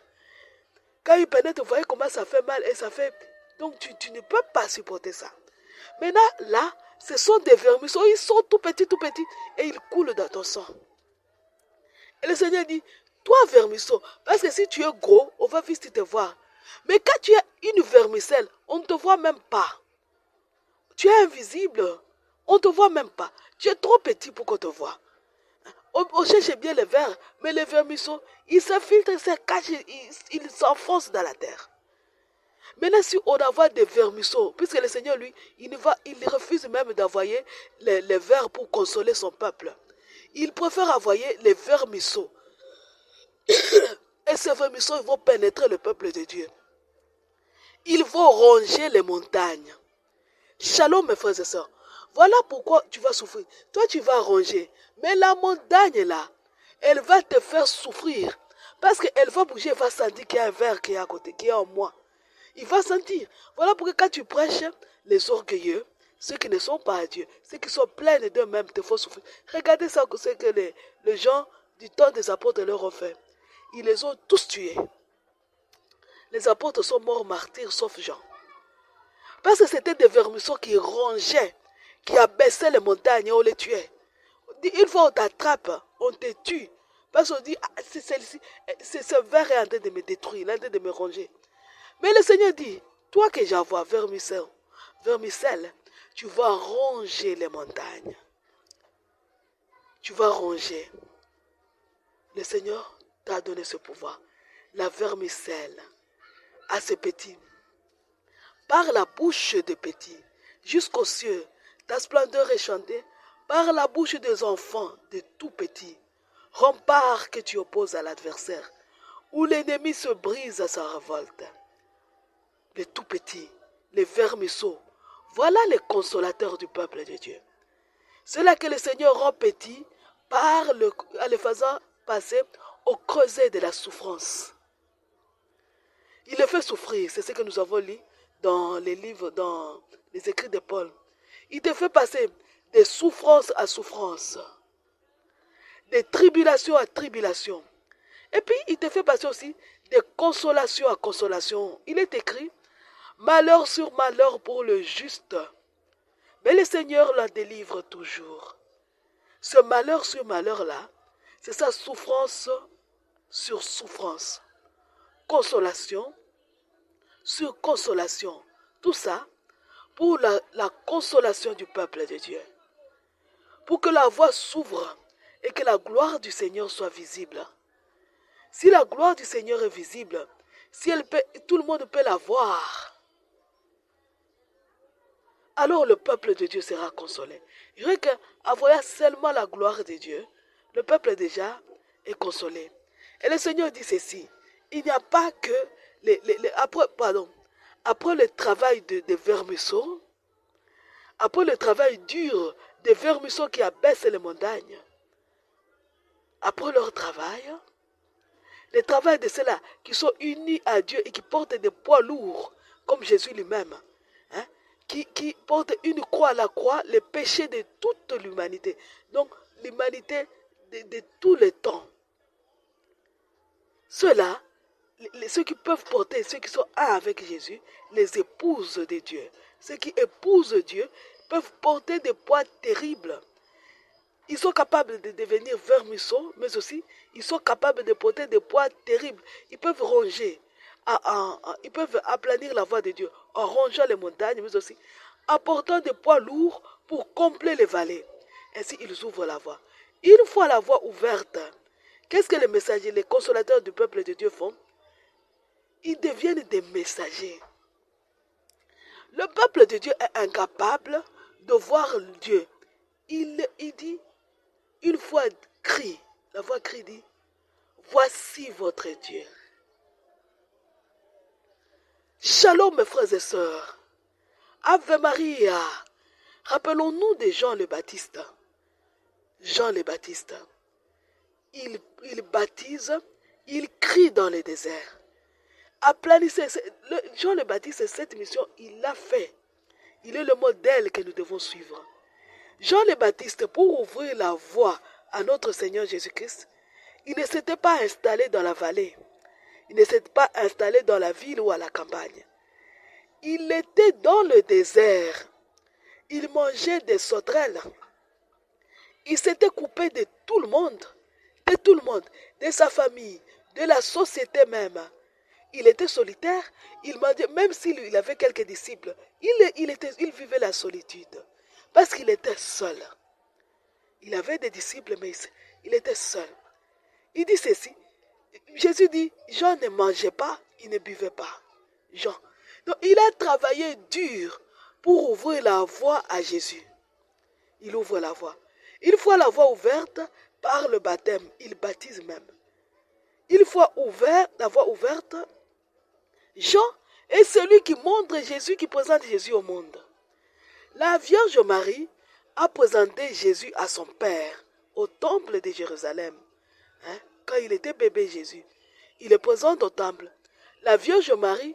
Quand il pénètre, vous voyez comment ça fait mal et ça fait... Donc, tu ne peux pas supporter ça. Maintenant, là, ce sont des vermisseaux, ils sont tout petits, et ils coulent dans ton sang. Et le Seigneur dit, toi, vermisseau, parce que si tu es gros, on va vite te voir. Mais quand tu es une vermicelle, on ne te voit même pas. Tu es invisible, on ne te voit même pas. Tu es trop petit pour qu'on te voie. On cherche bien les vers, mais les vermisseaux, ils s'infiltrent, ils se cachent, ils s'enfoncent dans la terre. Maintenant, si on envoie des vermisseaux, puisque le Seigneur, lui, il refuse même d'envoyer les vers pour consoler son peuple. Il préfère envoyer les vermisseaux. Et ces vermisseaux, ils vont pénétrer le peuple de Dieu. Ils vont ronger les montagnes. Shalom, mes frères et sœurs. Voilà pourquoi tu vas souffrir. Toi, tu vas ronger. Mais la montagne, là, elle va te faire souffrir. Parce qu'elle va bouger, elle va sentir qu'il y a un verre qui est à côté, qui est en moi. Il va sentir. Voilà pourquoi quand tu prêches, les orgueilleux, ceux qui ne sont pas à Dieu, ceux qui sont pleins d'eux-mêmes, te font souffrir. Regardez ça, ce que les gens du temps des apôtres leur ont fait. Ils les ont tous tués. Les apôtres sont morts martyrs, sauf Jean. Parce que c'était des vermisseaux qui rongeaient, qui abaissaient les montagnes et on les tuait. Une fois on t'attrape, on te tue. Parce qu'on dit, ah, ce verre est en train de me détruire, il est en train de me ronger. Mais le Seigneur dit, toi que j'envoie, vermicelle, tu vas ronger les montagnes. Tu vas ronger. Le Seigneur t'a donné ce pouvoir. La vermicelle à ces petits. Par la bouche des petits, jusqu'aux cieux, ta splendeur est chantée. Par la bouche des enfants, des tout petits. Rempart que tu opposes à l'adversaire, où l'ennemi se brise à sa révolte. Les tout petits, les vermisseaux, voilà les consolateurs du peuple de Dieu. Ceux-là que le Seigneur rend petits en les faisant passer au creuset de la souffrance. Il les fait souffrir, c'est ce que nous avons lu dans les livres, dans les écrits de Paul. Il te fait passer de souffrance à souffrance, de tribulation à tribulation. Et puis, il te fait passer aussi de consolation à consolation. Il est écrit, malheur sur malheur pour le juste, mais le Seigneur la délivre toujours. Ce malheur sur malheur-là, c'est sa souffrance sur souffrance. Consolation sur consolation. Tout ça pour la consolation du peuple de Dieu. Pour que la voie s'ouvre et que la gloire du Seigneur soit visible. Si la gloire du Seigneur est visible, si tout le monde peut la voir, alors le peuple de Dieu sera consolé. Je dirais qu'en voyant seulement la gloire de Dieu, le peuple déjà est consolé. Et le Seigneur dit ceci, il n'y a pas que après le travail des vermisseaux, après le travail dur des vermisseaux qui abaissent les montagnes, après leur travail, le travail de ceux-là qui sont unis à Dieu et qui portent des poids lourds, comme Jésus lui-même, hein, qui porte une croix à la croix, les péchés de toute l'humanité. Donc, l'humanité de tous les temps. Ceux-là, ceux qui peuvent porter, ceux qui sont un avec Jésus, les épouses de Dieu. Ceux qui épousent Dieu peuvent porter des poids terribles. Ils sont capables de devenir vermisseaux, mais aussi, ils sont capables de porter des poids terribles. Ils peuvent ronger, ils peuvent aplanir la voie de Dieu en rongeant les montagnes, mais aussi en portant des poids lourds pour combler les vallées. Ainsi, ils ouvrent la voie. Une fois la voie ouverte, qu'est-ce que les messagers, les consolateurs du peuple de Dieu font? Ils deviennent des messagers. Le peuple de Dieu est incapable de voir Dieu. Il dit, une fois crie, la voix crie dit, voici votre Dieu. Shalom mes frères et sœurs. Ave Maria. Rappelons-nous de Jean le Baptiste. Jean le Baptiste. Il baptise, il crie dans le désert. Aplanissez. Jean le Baptiste, cette mission, il l'a fait. Il est le modèle que nous devons suivre. Jean le Baptiste, pour ouvrir la voie à notre Seigneur Jésus-Christ, il ne s'était pas installé dans la vallée. Il ne s'était pas installé dans la ville ou à la campagne. Il était dans le désert. Il mangeait des sauterelles. Il s'était coupé de tout le monde, de sa famille, de la société même. Il était solitaire, il mangeait, même s'il avait quelques disciples, il vivait la solitude. Parce qu'il était seul. Il avait des disciples, mais il était seul. Il dit ceci. Jésus dit, Jean ne mangeait pas, il ne buvait pas. Jean. Donc il a travaillé dur pour ouvrir la voie à Jésus. Il ouvre la voie. Une fois la voie ouverte par le baptême, il baptise même. Une fois la voie ouverte, Jean est celui qui montre Jésus, qui présente Jésus au monde. La Vierge Marie a présenté Jésus à son père au temple de Jérusalem, hein, quand il était bébé Jésus. il est présent au temple. La Vierge Marie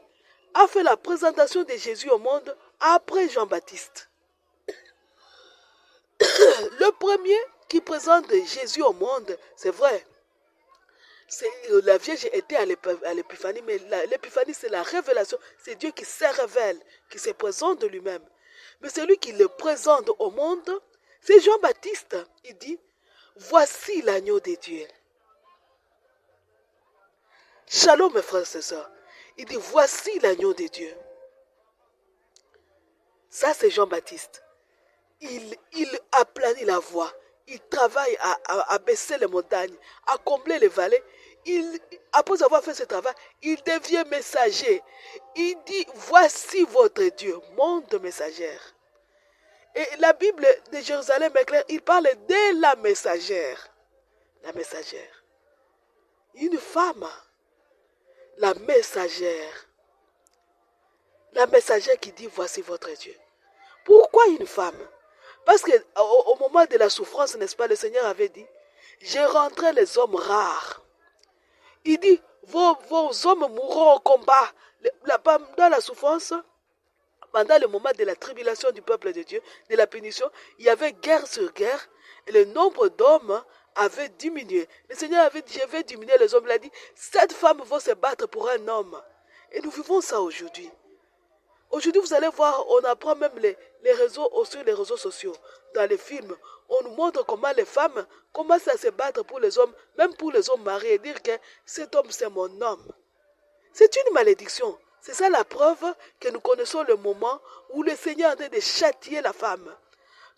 a fait la présentation de Jésus au monde après Jean-Baptiste. Le premier qui présente Jésus au monde, c'est vrai. La Vierge était à l'épiphanie, mais l'épiphanie c'est la révélation. C'est Dieu qui se révèle, qui se présente de lui-même. Mais celui qui le présente au monde, c'est Jean-Baptiste. Il dit, voici l'agneau de Dieu. Shalom mes frères et sœurs. Il dit, voici l'agneau de Dieu. Ça c'est Jean-Baptiste. Il aplanit la voie. Il travaille à baisser les montagnes, à combler les vallées. Après avoir fait ce travail, il devient messager. Il dit, voici votre Dieu, monde messagère. Et la Bible de Jérusalem est claire, il parle de la messagère. La messagère. Une femme. La messagère. La messagère qui dit, voici votre Dieu. Pourquoi une femme? Parce qu'au moment de la souffrance, n'est-ce pas, le Seigneur avait dit, j'ai rentré les hommes rares. Il dit, vos hommes mourront au combat. Dans la souffrance, pendant le moment de la tribulation du peuple de Dieu, de la punition, il y avait guerre sur guerre, et le nombre d'hommes avait diminué. Le Seigneur avait dit, je vais diminuer les hommes. Il a dit, 7 femmes vont se battre pour un homme. Et nous vivons ça aujourd'hui. Aujourd'hui, vous allez voir, on apprend même sur les réseaux sociaux, dans les films. On nous montre comment les femmes commencent à se battre pour les hommes, même pour les hommes mariés, et dire que cet homme, c'est mon homme. C'est une malédiction. C'est ça la preuve que nous connaissons le moment où le Seigneur est en train de châtier la femme.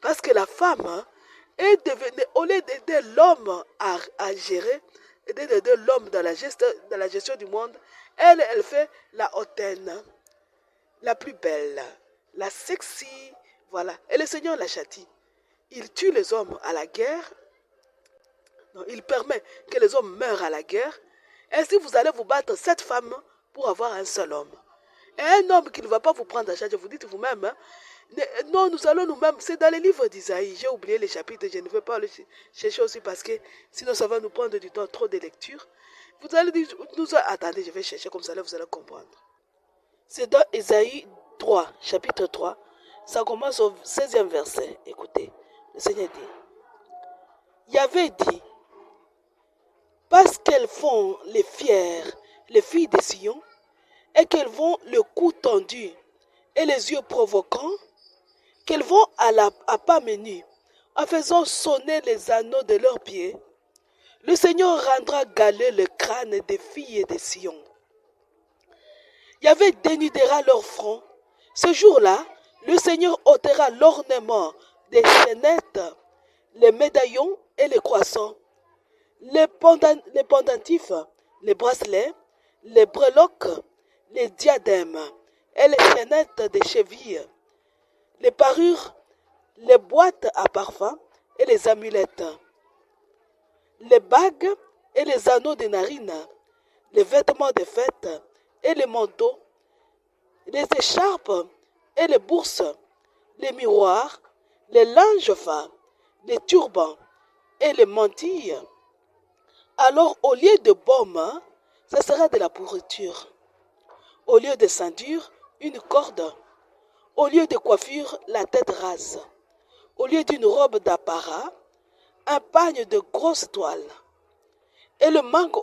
Parce que la femme est devenue, au lieu d'aider l'homme à gérer, d'aider l'homme dans la gestion du monde, elle fait la hautaine. La plus belle, la sexy, voilà. Et le Seigneur la châtie. Il tue les hommes à la guerre. Non, il permet que les hommes meurent à la guerre. Ainsi, vous allez vous battre 7 femmes pour avoir un seul homme. Et un homme qui ne va pas vous prendre en charge, vous dites vous-même, hein, non, nous allons nous-mêmes, c'est dans les livres d'Isaïe. J'ai oublié les chapitres, je ne veux pas le chercher aussi parce que sinon ça va nous prendre du temps, trop de lecture. Vous allez dire, attendez, je vais chercher comme ça, là vous allez comprendre. C'est dans Ésaïe 3, chapitre 3. Ça commence au 16e verset. Écoutez, le Seigneur dit, Yahvé dit, parce qu'elles font les fières, les filles de Sion, et qu'elles vont le cou tendu et les yeux provoquants, qu'elles vont à pas menus, en faisant sonner les anneaux de leurs pieds, le Seigneur rendra galer le crâne des filles de Sion. Yahvé dénudera leur front. Ce jour-là, le Seigneur ôtera l'ornement des chaînettes, les médaillons et les croissants, les pendentifs, les bracelets, les breloques, les diadèmes et les chaînettes des chevilles, les parures, les boîtes à parfum et les amulettes, les bagues et les anneaux de narines, les vêtements de fête et les manteaux, les écharpes et les bourses, les miroirs, les linges fins, les turbans et les mantilles. Alors au lieu de baume, ce sera de la pourriture. Au lieu de ceinture, une corde. Au lieu de coiffure, la tête rase. Au lieu d'une robe d'apparat, un pagne de grosse toile. Et la marque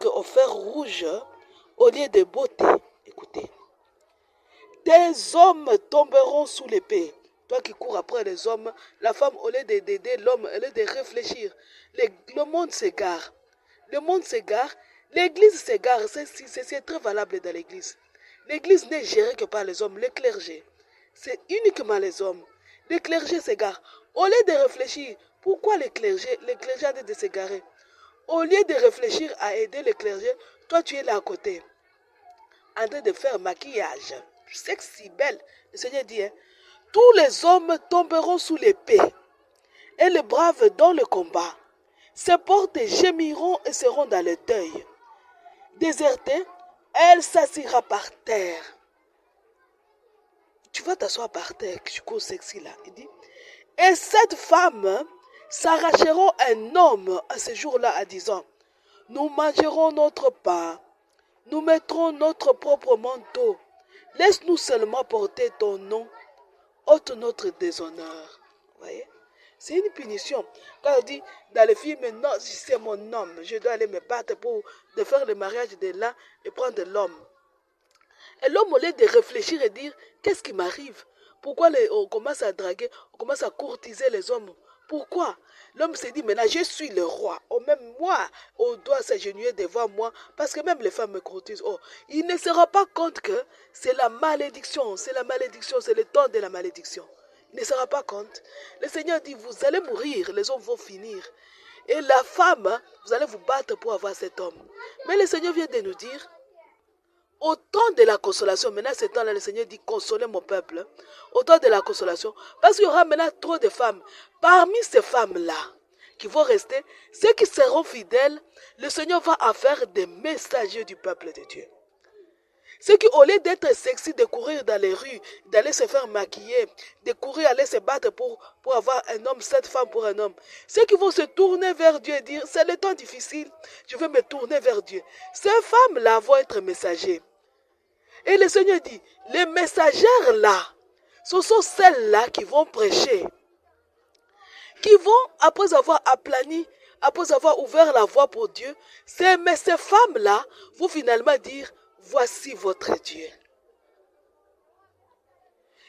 au fer rouge au lieu de beauté. Écoutez. Des hommes tomberont sous l'épée. Toi qui cours après les hommes, la femme, au lieu d'aider l'homme, au lieu de réfléchir, le monde s'égare. Le monde s'égare, l'église s'égare. C'est très valable dans l'église. L'église n'est gérée que par les hommes, le clergé. C'est uniquement les hommes. Le clergé s'égare. Au lieu de réfléchir, pourquoi le clergé a de s'égarer? Au lieu de réfléchir à aider le clergé, toi tu es là à côté, en train de faire maquillage. Sexy, belle. Le Seigneur dit, hein, tous les hommes tomberont sous l'épée, et les braves dans le combat. Ces portes gémiront et seront dans le deuil. Désertée, elle s'assira par terre. Tu vas t'asseoir par terre, tu cours sexy là. Il dit, et cette femme s'arracheront un homme à ce jour-là en disant, nous mangerons notre pain, nous mettrons notre propre manteau, laisse-nous seulement porter ton nom, ôte notre déshonneur. Vous voyez? C'est une punition. Quand on dit dans le film, non, si c'est mon homme, je dois aller me battre pour de faire le mariage de l'un et prendre l'homme. Et l'homme, au lieu de réfléchir et dire, qu'est-ce qui m'arrive? Pourquoi on commence à draguer, on commence à courtiser les hommes? Pourquoi? L'homme s'est dit, maintenant je suis le roi. Oh, même moi, on doit s'agenouiller devant moi, parce que même les femmes me courtisent. Oh, il ne se rend pas compte que c'est la malédiction, c'est le temps de la malédiction. Il ne se rend pas compte. Le Seigneur dit, vous allez mourir, les hommes vont finir. Et la femme, vous allez vous battre pour avoir cet homme. Mais le Seigneur vient de nous dire, au temps de la consolation, maintenant ce temps-là, le Seigneur dit, consolez mon peuple. Au temps de la consolation, parce qu'il y aura maintenant trop de femmes. Parmi ces femmes-là, qui vont rester, ceux qui seront fidèles, le Seigneur va en faire des messagers du peuple de Dieu. Ceux qui, au lieu d'être sexy, de courir dans les rues, d'aller se faire maquiller, de courir, aller se battre pour avoir un homme, cette femme pour un homme. Ceux qui vont se tourner vers Dieu et dire, c'est le temps difficile, je vais me tourner vers Dieu. Ces femmes-là vont être messagers. Et le Seigneur dit, les messagères-là, ce sont celles-là qui vont prêcher. Qui vont, après avoir aplani, après avoir ouvert la voie pour Dieu, ces femmes-là vont finalement dire, voici votre Dieu.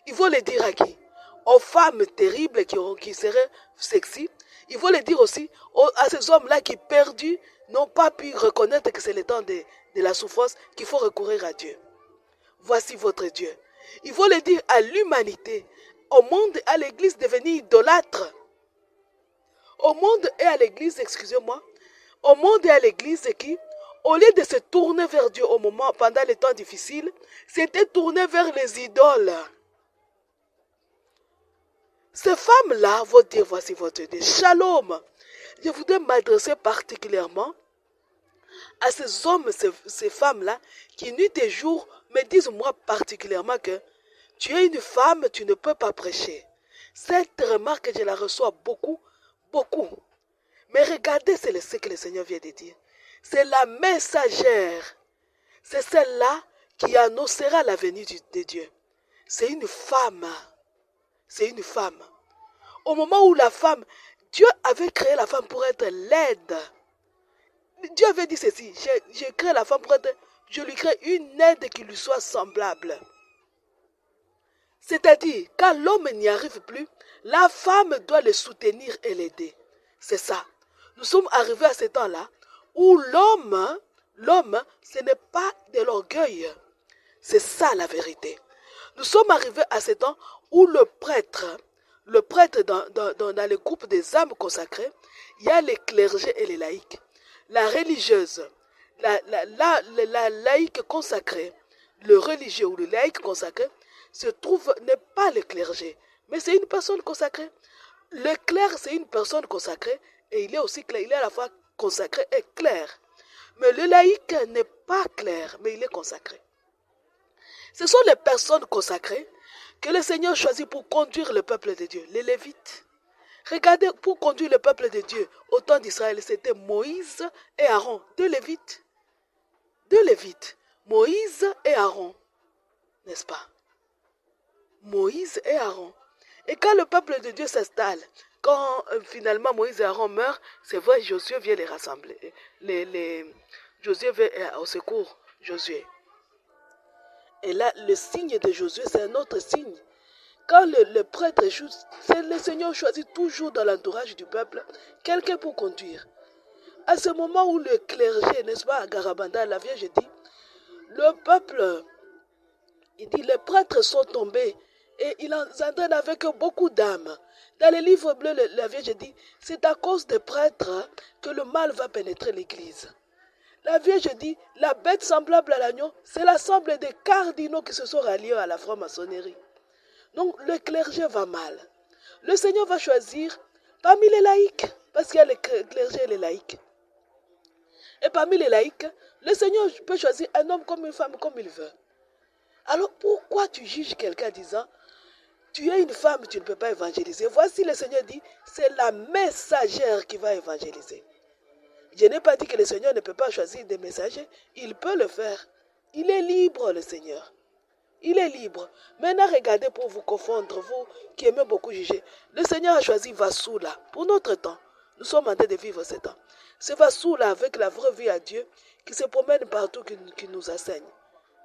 Ils vont le dire à qui? Aux femmes terribles qui seraient sexy. Ils vont le dire aussi à ces hommes-là qui, perdus, n'ont pas pu reconnaître que c'est le temps de la souffrance, qu'il faut recourir à Dieu. Voici votre Dieu. Ils vont le dire à l'humanité, au monde et à l'église devenue idolâtre. Au monde et à l'église, excusez-moi, au monde et à l'église qui, au lieu de se tourner vers Dieu au moment, pendant les temps difficiles, s'était tourné vers les idoles. Ces femmes-là vont dire, voici votre Dieu. Shalom. Je voudrais m'adresser particulièrement à ces hommes, ces femmes-là, qui nuit et jour me disent moi particulièrement que tu es une femme, tu ne peux pas prêcher. Cette remarque, je la reçois beaucoup, beaucoup. Mais regardez, c'est ce que le Seigneur vient de dire. C'est la messagère. C'est celle-là qui annoncera la venue de Dieu. C'est une femme. C'est une femme. Au moment où la femme, Dieu avait créé la femme pour être laide. Dieu avait dit ceci, j'ai créé la femme pour être, je lui crée une aide qui lui soit semblable. C'est-à-dire, quand l'homme n'y arrive plus, la femme doit le soutenir et l'aider. C'est ça. Nous sommes arrivés à ce temps-là où l'homme, ce n'est pas de l'orgueil. C'est ça la vérité. Nous sommes arrivés à ce temps où le prêtre dans le groupe des âmes consacrées, il y a les clergés et les laïcs. La religieuse, la laïque consacrée, le religieux ou le laïque consacré, n'est pas le clergé, mais c'est une personne consacrée. Le clerc, c'est une personne consacrée, et il est aussi clair, il est à la fois consacré et clair. Mais le laïque n'est pas clair, mais il est consacré. Ce sont les personnes consacrées que le Seigneur choisit pour conduire le peuple de Dieu, les Lévites. Regardez, pour conduire le peuple de Dieu au temps d'Israël, c'était Moïse et Aaron, deux Lévites. Deux Lévites, Moïse et Aaron, n'est-ce pas? Moïse et Aaron. Et quand le peuple de Dieu s'installe, quand finalement Moïse et Aaron meurent, c'est vrai, Josué vient les rassembler. Josué vient au secours, Josué. Et là, le signe de Josué, c'est un autre signe. Quand le prêtre échoue, le Seigneur choisit toujours dans l'entourage du peuple quelqu'un pour conduire. À ce moment où le clergé, n'est-ce pas, à Garabanda, la Vierge dit, le peuple, il dit, les prêtres sont tombés et ils entraînent avec beaucoup d'âmes. Dans le livre bleu, la Vierge dit, c'est à cause des prêtres que le mal va pénétrer l'église. La Vierge dit, la bête semblable à l'agneau, c'est l'ensemble des cardinaux qui se sont ralliés à la franc-maçonnerie. Donc le clergé va mal. Le Seigneur va choisir parmi les laïcs, parce qu'il y a les clergés et les laïcs. Et parmi les laïcs, le Seigneur peut choisir un homme comme une femme comme il veut. Alors pourquoi tu juges quelqu'un disant, Tu es une femme, tu ne peux pas évangéliser. Voici le Seigneur dit, c'est la messagère qui va évangéliser. Je n'ai pas dit que le Seigneur ne peut pas choisir des messagers. Il peut le faire. Il est libre, le Seigneur. Il est libre. Maintenant, regardez pour vous confondre, vous qui aimez beaucoup juger. Le Seigneur a choisi Vassoula pour notre temps. Nous sommes en train de vivre ce temps. C'est Vassoula avec la vraie vie à Dieu qui se promène partout, qui nous enseigne,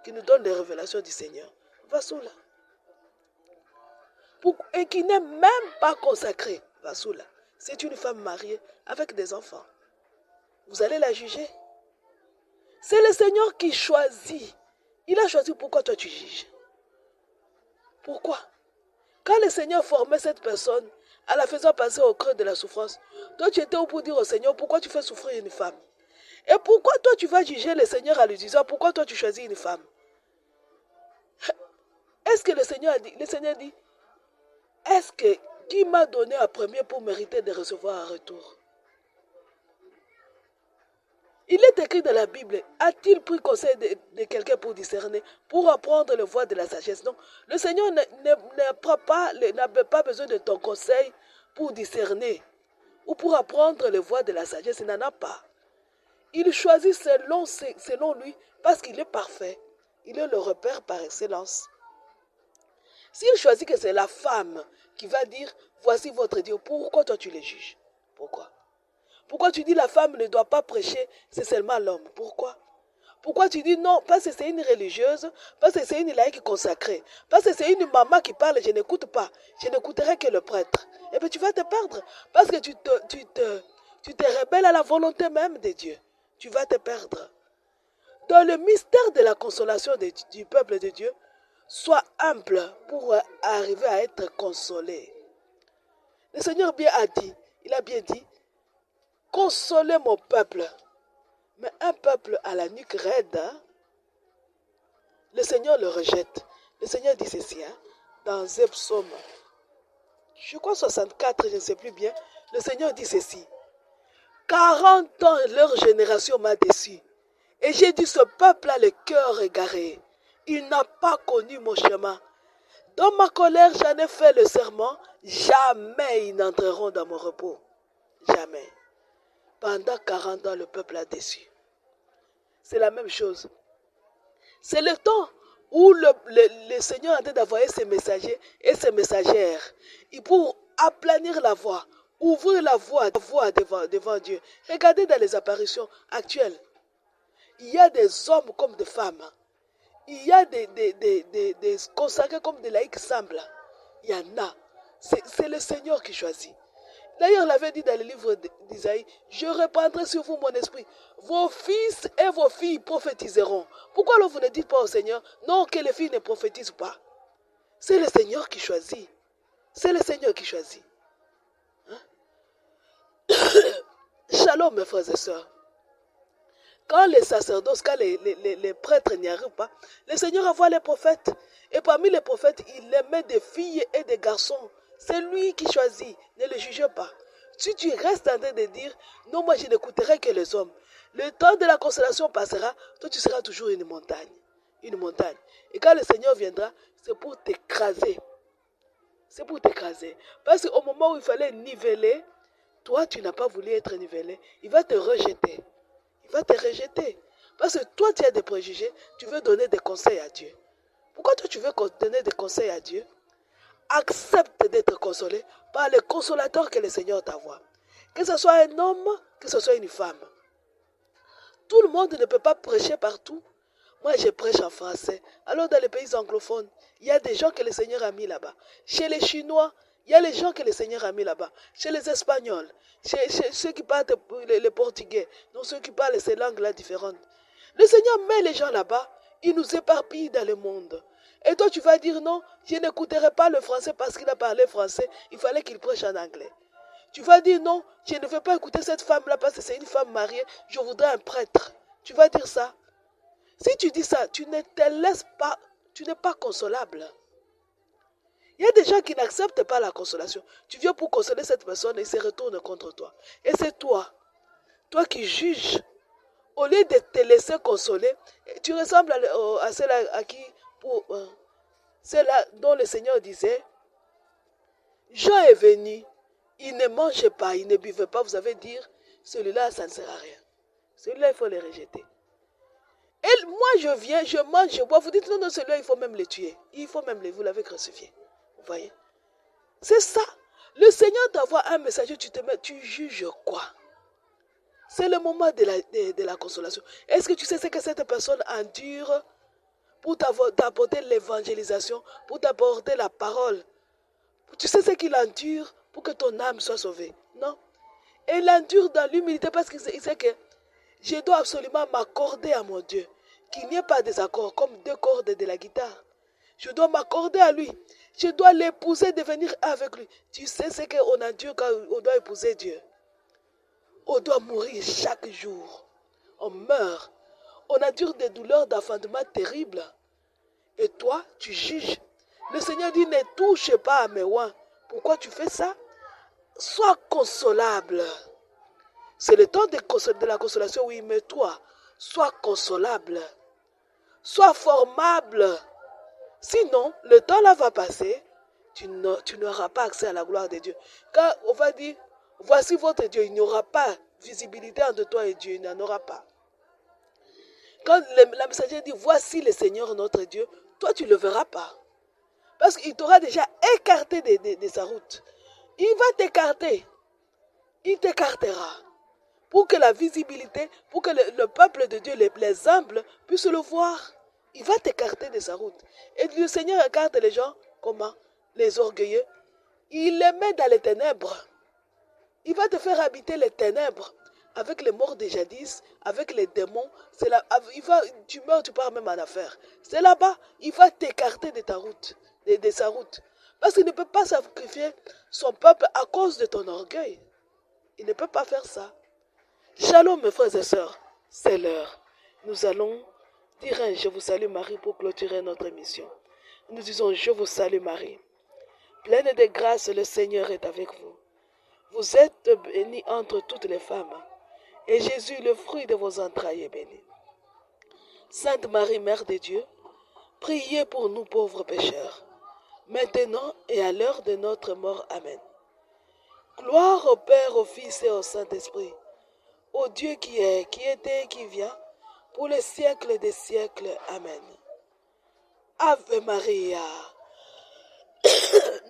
qui nous donne des révélations du Seigneur. Vassoula. Et qui n'est même pas consacrée. Vassoula. C'est une femme mariée avec des enfants. Vous allez la juger. C'est le Seigneur qui choisit. Il a choisi pourquoi toi tu juges. Pourquoi? Quand le Seigneur formait cette personne, en la faisant passer au creux de la souffrance, toi tu étais où pour dire au Seigneur pourquoi tu fais souffrir une femme? Et pourquoi toi tu vas juger le Seigneur en lui disant pourquoi toi tu choisis une femme? Est-ce que le Seigneur a dit, est-ce que qui m'a donné un premier pour mériter de recevoir un retour? Il est écrit dans la Bible, a-t-il pris conseil de quelqu'un pour discerner, pour apprendre le voie de la sagesse? Non, le Seigneur n'a pas besoin de ton conseil pour discerner ou pour apprendre le voie de la sagesse. Il n'en a pas. Il choisit selon lui parce qu'il est parfait. Il est le repère par excellence. S'il choisit que c'est la femme qui va dire, voici votre Dieu, pourquoi toi tu les juges? Pourquoi? Pourquoi tu dis la femme ne doit pas prêcher, c'est seulement l'homme? Pourquoi? Pourquoi tu dis non, parce que c'est une religieuse, parce que c'est une laïque consacrée, parce que c'est une maman qui parle, je n'écoute pas, je n'écouterai que le prêtre. Eh bien tu vas te perdre, parce que tu te rebelles à la volonté même de Dieu. Tu vas te perdre. Dans le mystère de la consolation du peuple de Dieu, sois humble pour arriver à être consolé. Le Seigneur il a bien dit, consolez mon peuple. Mais un peuple à la nuque raide, le Seigneur le rejette. Le Seigneur dit ceci, dans un psaume, je crois 64, je ne sais plus bien, le Seigneur dit ceci, 40 ans leur génération m'a déçu, et j'ai dit ce peuple a le cœur égaré, il n'a pas connu mon chemin. Dans ma colère, j'en ai fait le serment, jamais ils n'entreront dans mon repos. Jamais. Pendant 40 ans, le peuple a déçu. C'est la même chose. C'est le temps où le Seigneur est en train d'envoyer ses messagers et ses messagères. Et pour aplanir la voie, ouvrir la voie devant Dieu. Regardez dans les apparitions actuelles. Il y a des hommes comme des femmes. Il y a des consacrés comme des laïcs simples. Il y en a. C'est le Seigneur qui choisit. D'ailleurs, il avait dit dans le livre d'Isaïe, je répandrai sur vous mon esprit. Vos fils et vos filles prophétiseront. Pourquoi alors vous ne dites pas au Seigneur, non, que les filles ne prophétisent pas? C'est le Seigneur qui choisit. C'est le Seigneur qui choisit. Shalom, mes frères et sœurs. Quand les sacerdotes, quand les prêtres n'y arrivent pas, le Seigneur envoie les prophètes. Et parmi les prophètes, il les met des filles et des garçons. C'est lui qui choisit. Ne le juge pas. Si tu restes en train de dire, non, moi je n'écouterai que les hommes. Le temps de la consolation passera, toi tu seras toujours une montagne. Une montagne. Et quand le Seigneur viendra, c'est pour t'écraser. C'est pour t'écraser. Parce qu'au moment où il fallait niveler, toi tu n'as pas voulu être nivelé. Il va te rejeter. Il va te rejeter. Parce que toi tu as des préjugés, tu veux donner des conseils à Dieu. Pourquoi toi tu veux donner des conseils à Dieu? Accepte d'être consolé par le consolateur que le Seigneur t'envoie. Que ce soit un homme, que ce soit une femme. Tout le monde ne peut pas prêcher partout. Moi, je prêche en français. Alors, dans les pays anglophones, il y a des gens que le Seigneur a mis là-bas. Chez les Chinois, il y a les gens que le Seigneur a mis là-bas. Chez les Espagnols, chez ceux qui parlent les Portugais, donc ceux qui parlent ces langues-là différentes. Le Seigneur met les gens là-bas. Il nous éparpille dans le monde. Et toi, tu vas dire non, je n'écouterai pas le français parce qu'il a parlé français. Il fallait qu'il prêche en anglais. Tu vas dire non, je ne veux pas écouter cette femme-là parce que c'est une femme mariée. Je voudrais un prêtre. Tu vas dire ça. Si tu dis ça, tu ne te laisses pas, tu n'es pas consolable. Il y a des gens qui n'acceptent pas la consolation. Tu viens pour consoler cette personne et il se retourne contre toi. Et c'est toi qui juges. Au lieu de te laisser consoler, tu ressembles à celle à qui, c'est là dont le Seigneur disait, Jean est venu, il ne mangeait pas, il ne buvait pas. Vous avez dit, celui-là, ça ne sert à rien. Celui-là, il faut le rejeter. Et moi, je viens, je mange, je bois. Vous dites, non, non, celui-là, il faut même le tuer. Il faut même vous l'avez crucifié. Vous voyez? C'est ça. Le Seigneur t'envoie un message, tu juges quoi? C'est le moment de la consolation. Est-ce que tu sais ce que cette personne endure pour t'apporter l'évangélisation, pour t'apporter la parole? Tu sais ce qu'il endure pour que ton âme soit sauvée? Non. Et il endure dans l'humilité parce qu'il sait que je dois absolument m'accorder à mon Dieu. Qu'il n'y ait pas de désaccord comme deux cordes de la guitare. Je dois m'accorder à lui. Je dois l'épouser, devenir avec lui. Tu sais ce qu'on endure quand on doit épouser Dieu. On doit mourir chaque jour. On meurt. On endure des douleurs d'enfantement terribles. Et toi, tu juges. Le Seigneur dit, ne touche pas à mes oins. Pourquoi tu fais ça? Sois consolable. C'est le temps de la consolation, oui, mais toi, sois consolable. Sois formable. Sinon, le temps là va passer, tu n'auras pas accès à la gloire de Dieu. Quand on va dire, voici votre Dieu, il n'y aura pas visibilité entre toi et Dieu, il n'y en aura pas. Quand la messager dit, voici le Seigneur notre Dieu, toi tu ne le verras pas. Parce qu'il t'aura déjà écarté de sa route. Il va t'écarter. Il t'écartera. Pour que la visibilité, pour que le peuple de Dieu, les humbles, puissent le voir. Il va t'écarter de sa route. Et le Seigneur écarte les gens, comment? Les orgueilleux. Il les met dans les ténèbres. Il va te faire habiter les ténèbres. Avec les morts de jadis, avec les démons. Tu meurs, tu pars même en affaire. C'est là-bas, il va t'écarter de ta route, de sa route. Parce qu'il ne peut pas sacrifier son peuple à cause de ton orgueil. Il ne peut pas faire ça. Shalom mes frères et sœurs, c'est l'heure. Nous allons dire un je vous salue Marie pour clôturer notre émission. Nous disons je vous salue Marie. Pleine de grâce, le Seigneur est avec vous. Vous êtes bénie entre toutes les femmes. Et Jésus, le fruit de vos entrailles, est béni. Sainte Marie, Mère de Dieu, priez pour nous pauvres pécheurs, maintenant et à l'heure de notre mort. Amen. Gloire au Père, au Fils et au Saint-Esprit, au Dieu qui est, qui était et qui vient, pour les siècles des siècles. Amen. Ave Maria.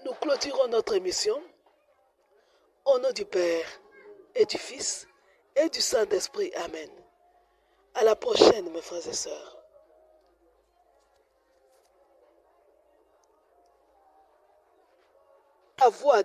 Nous clôturons notre émission au nom du Père et du Fils et du Saint-Esprit. Amen. À la prochaine, mes frères et sœurs. À vous.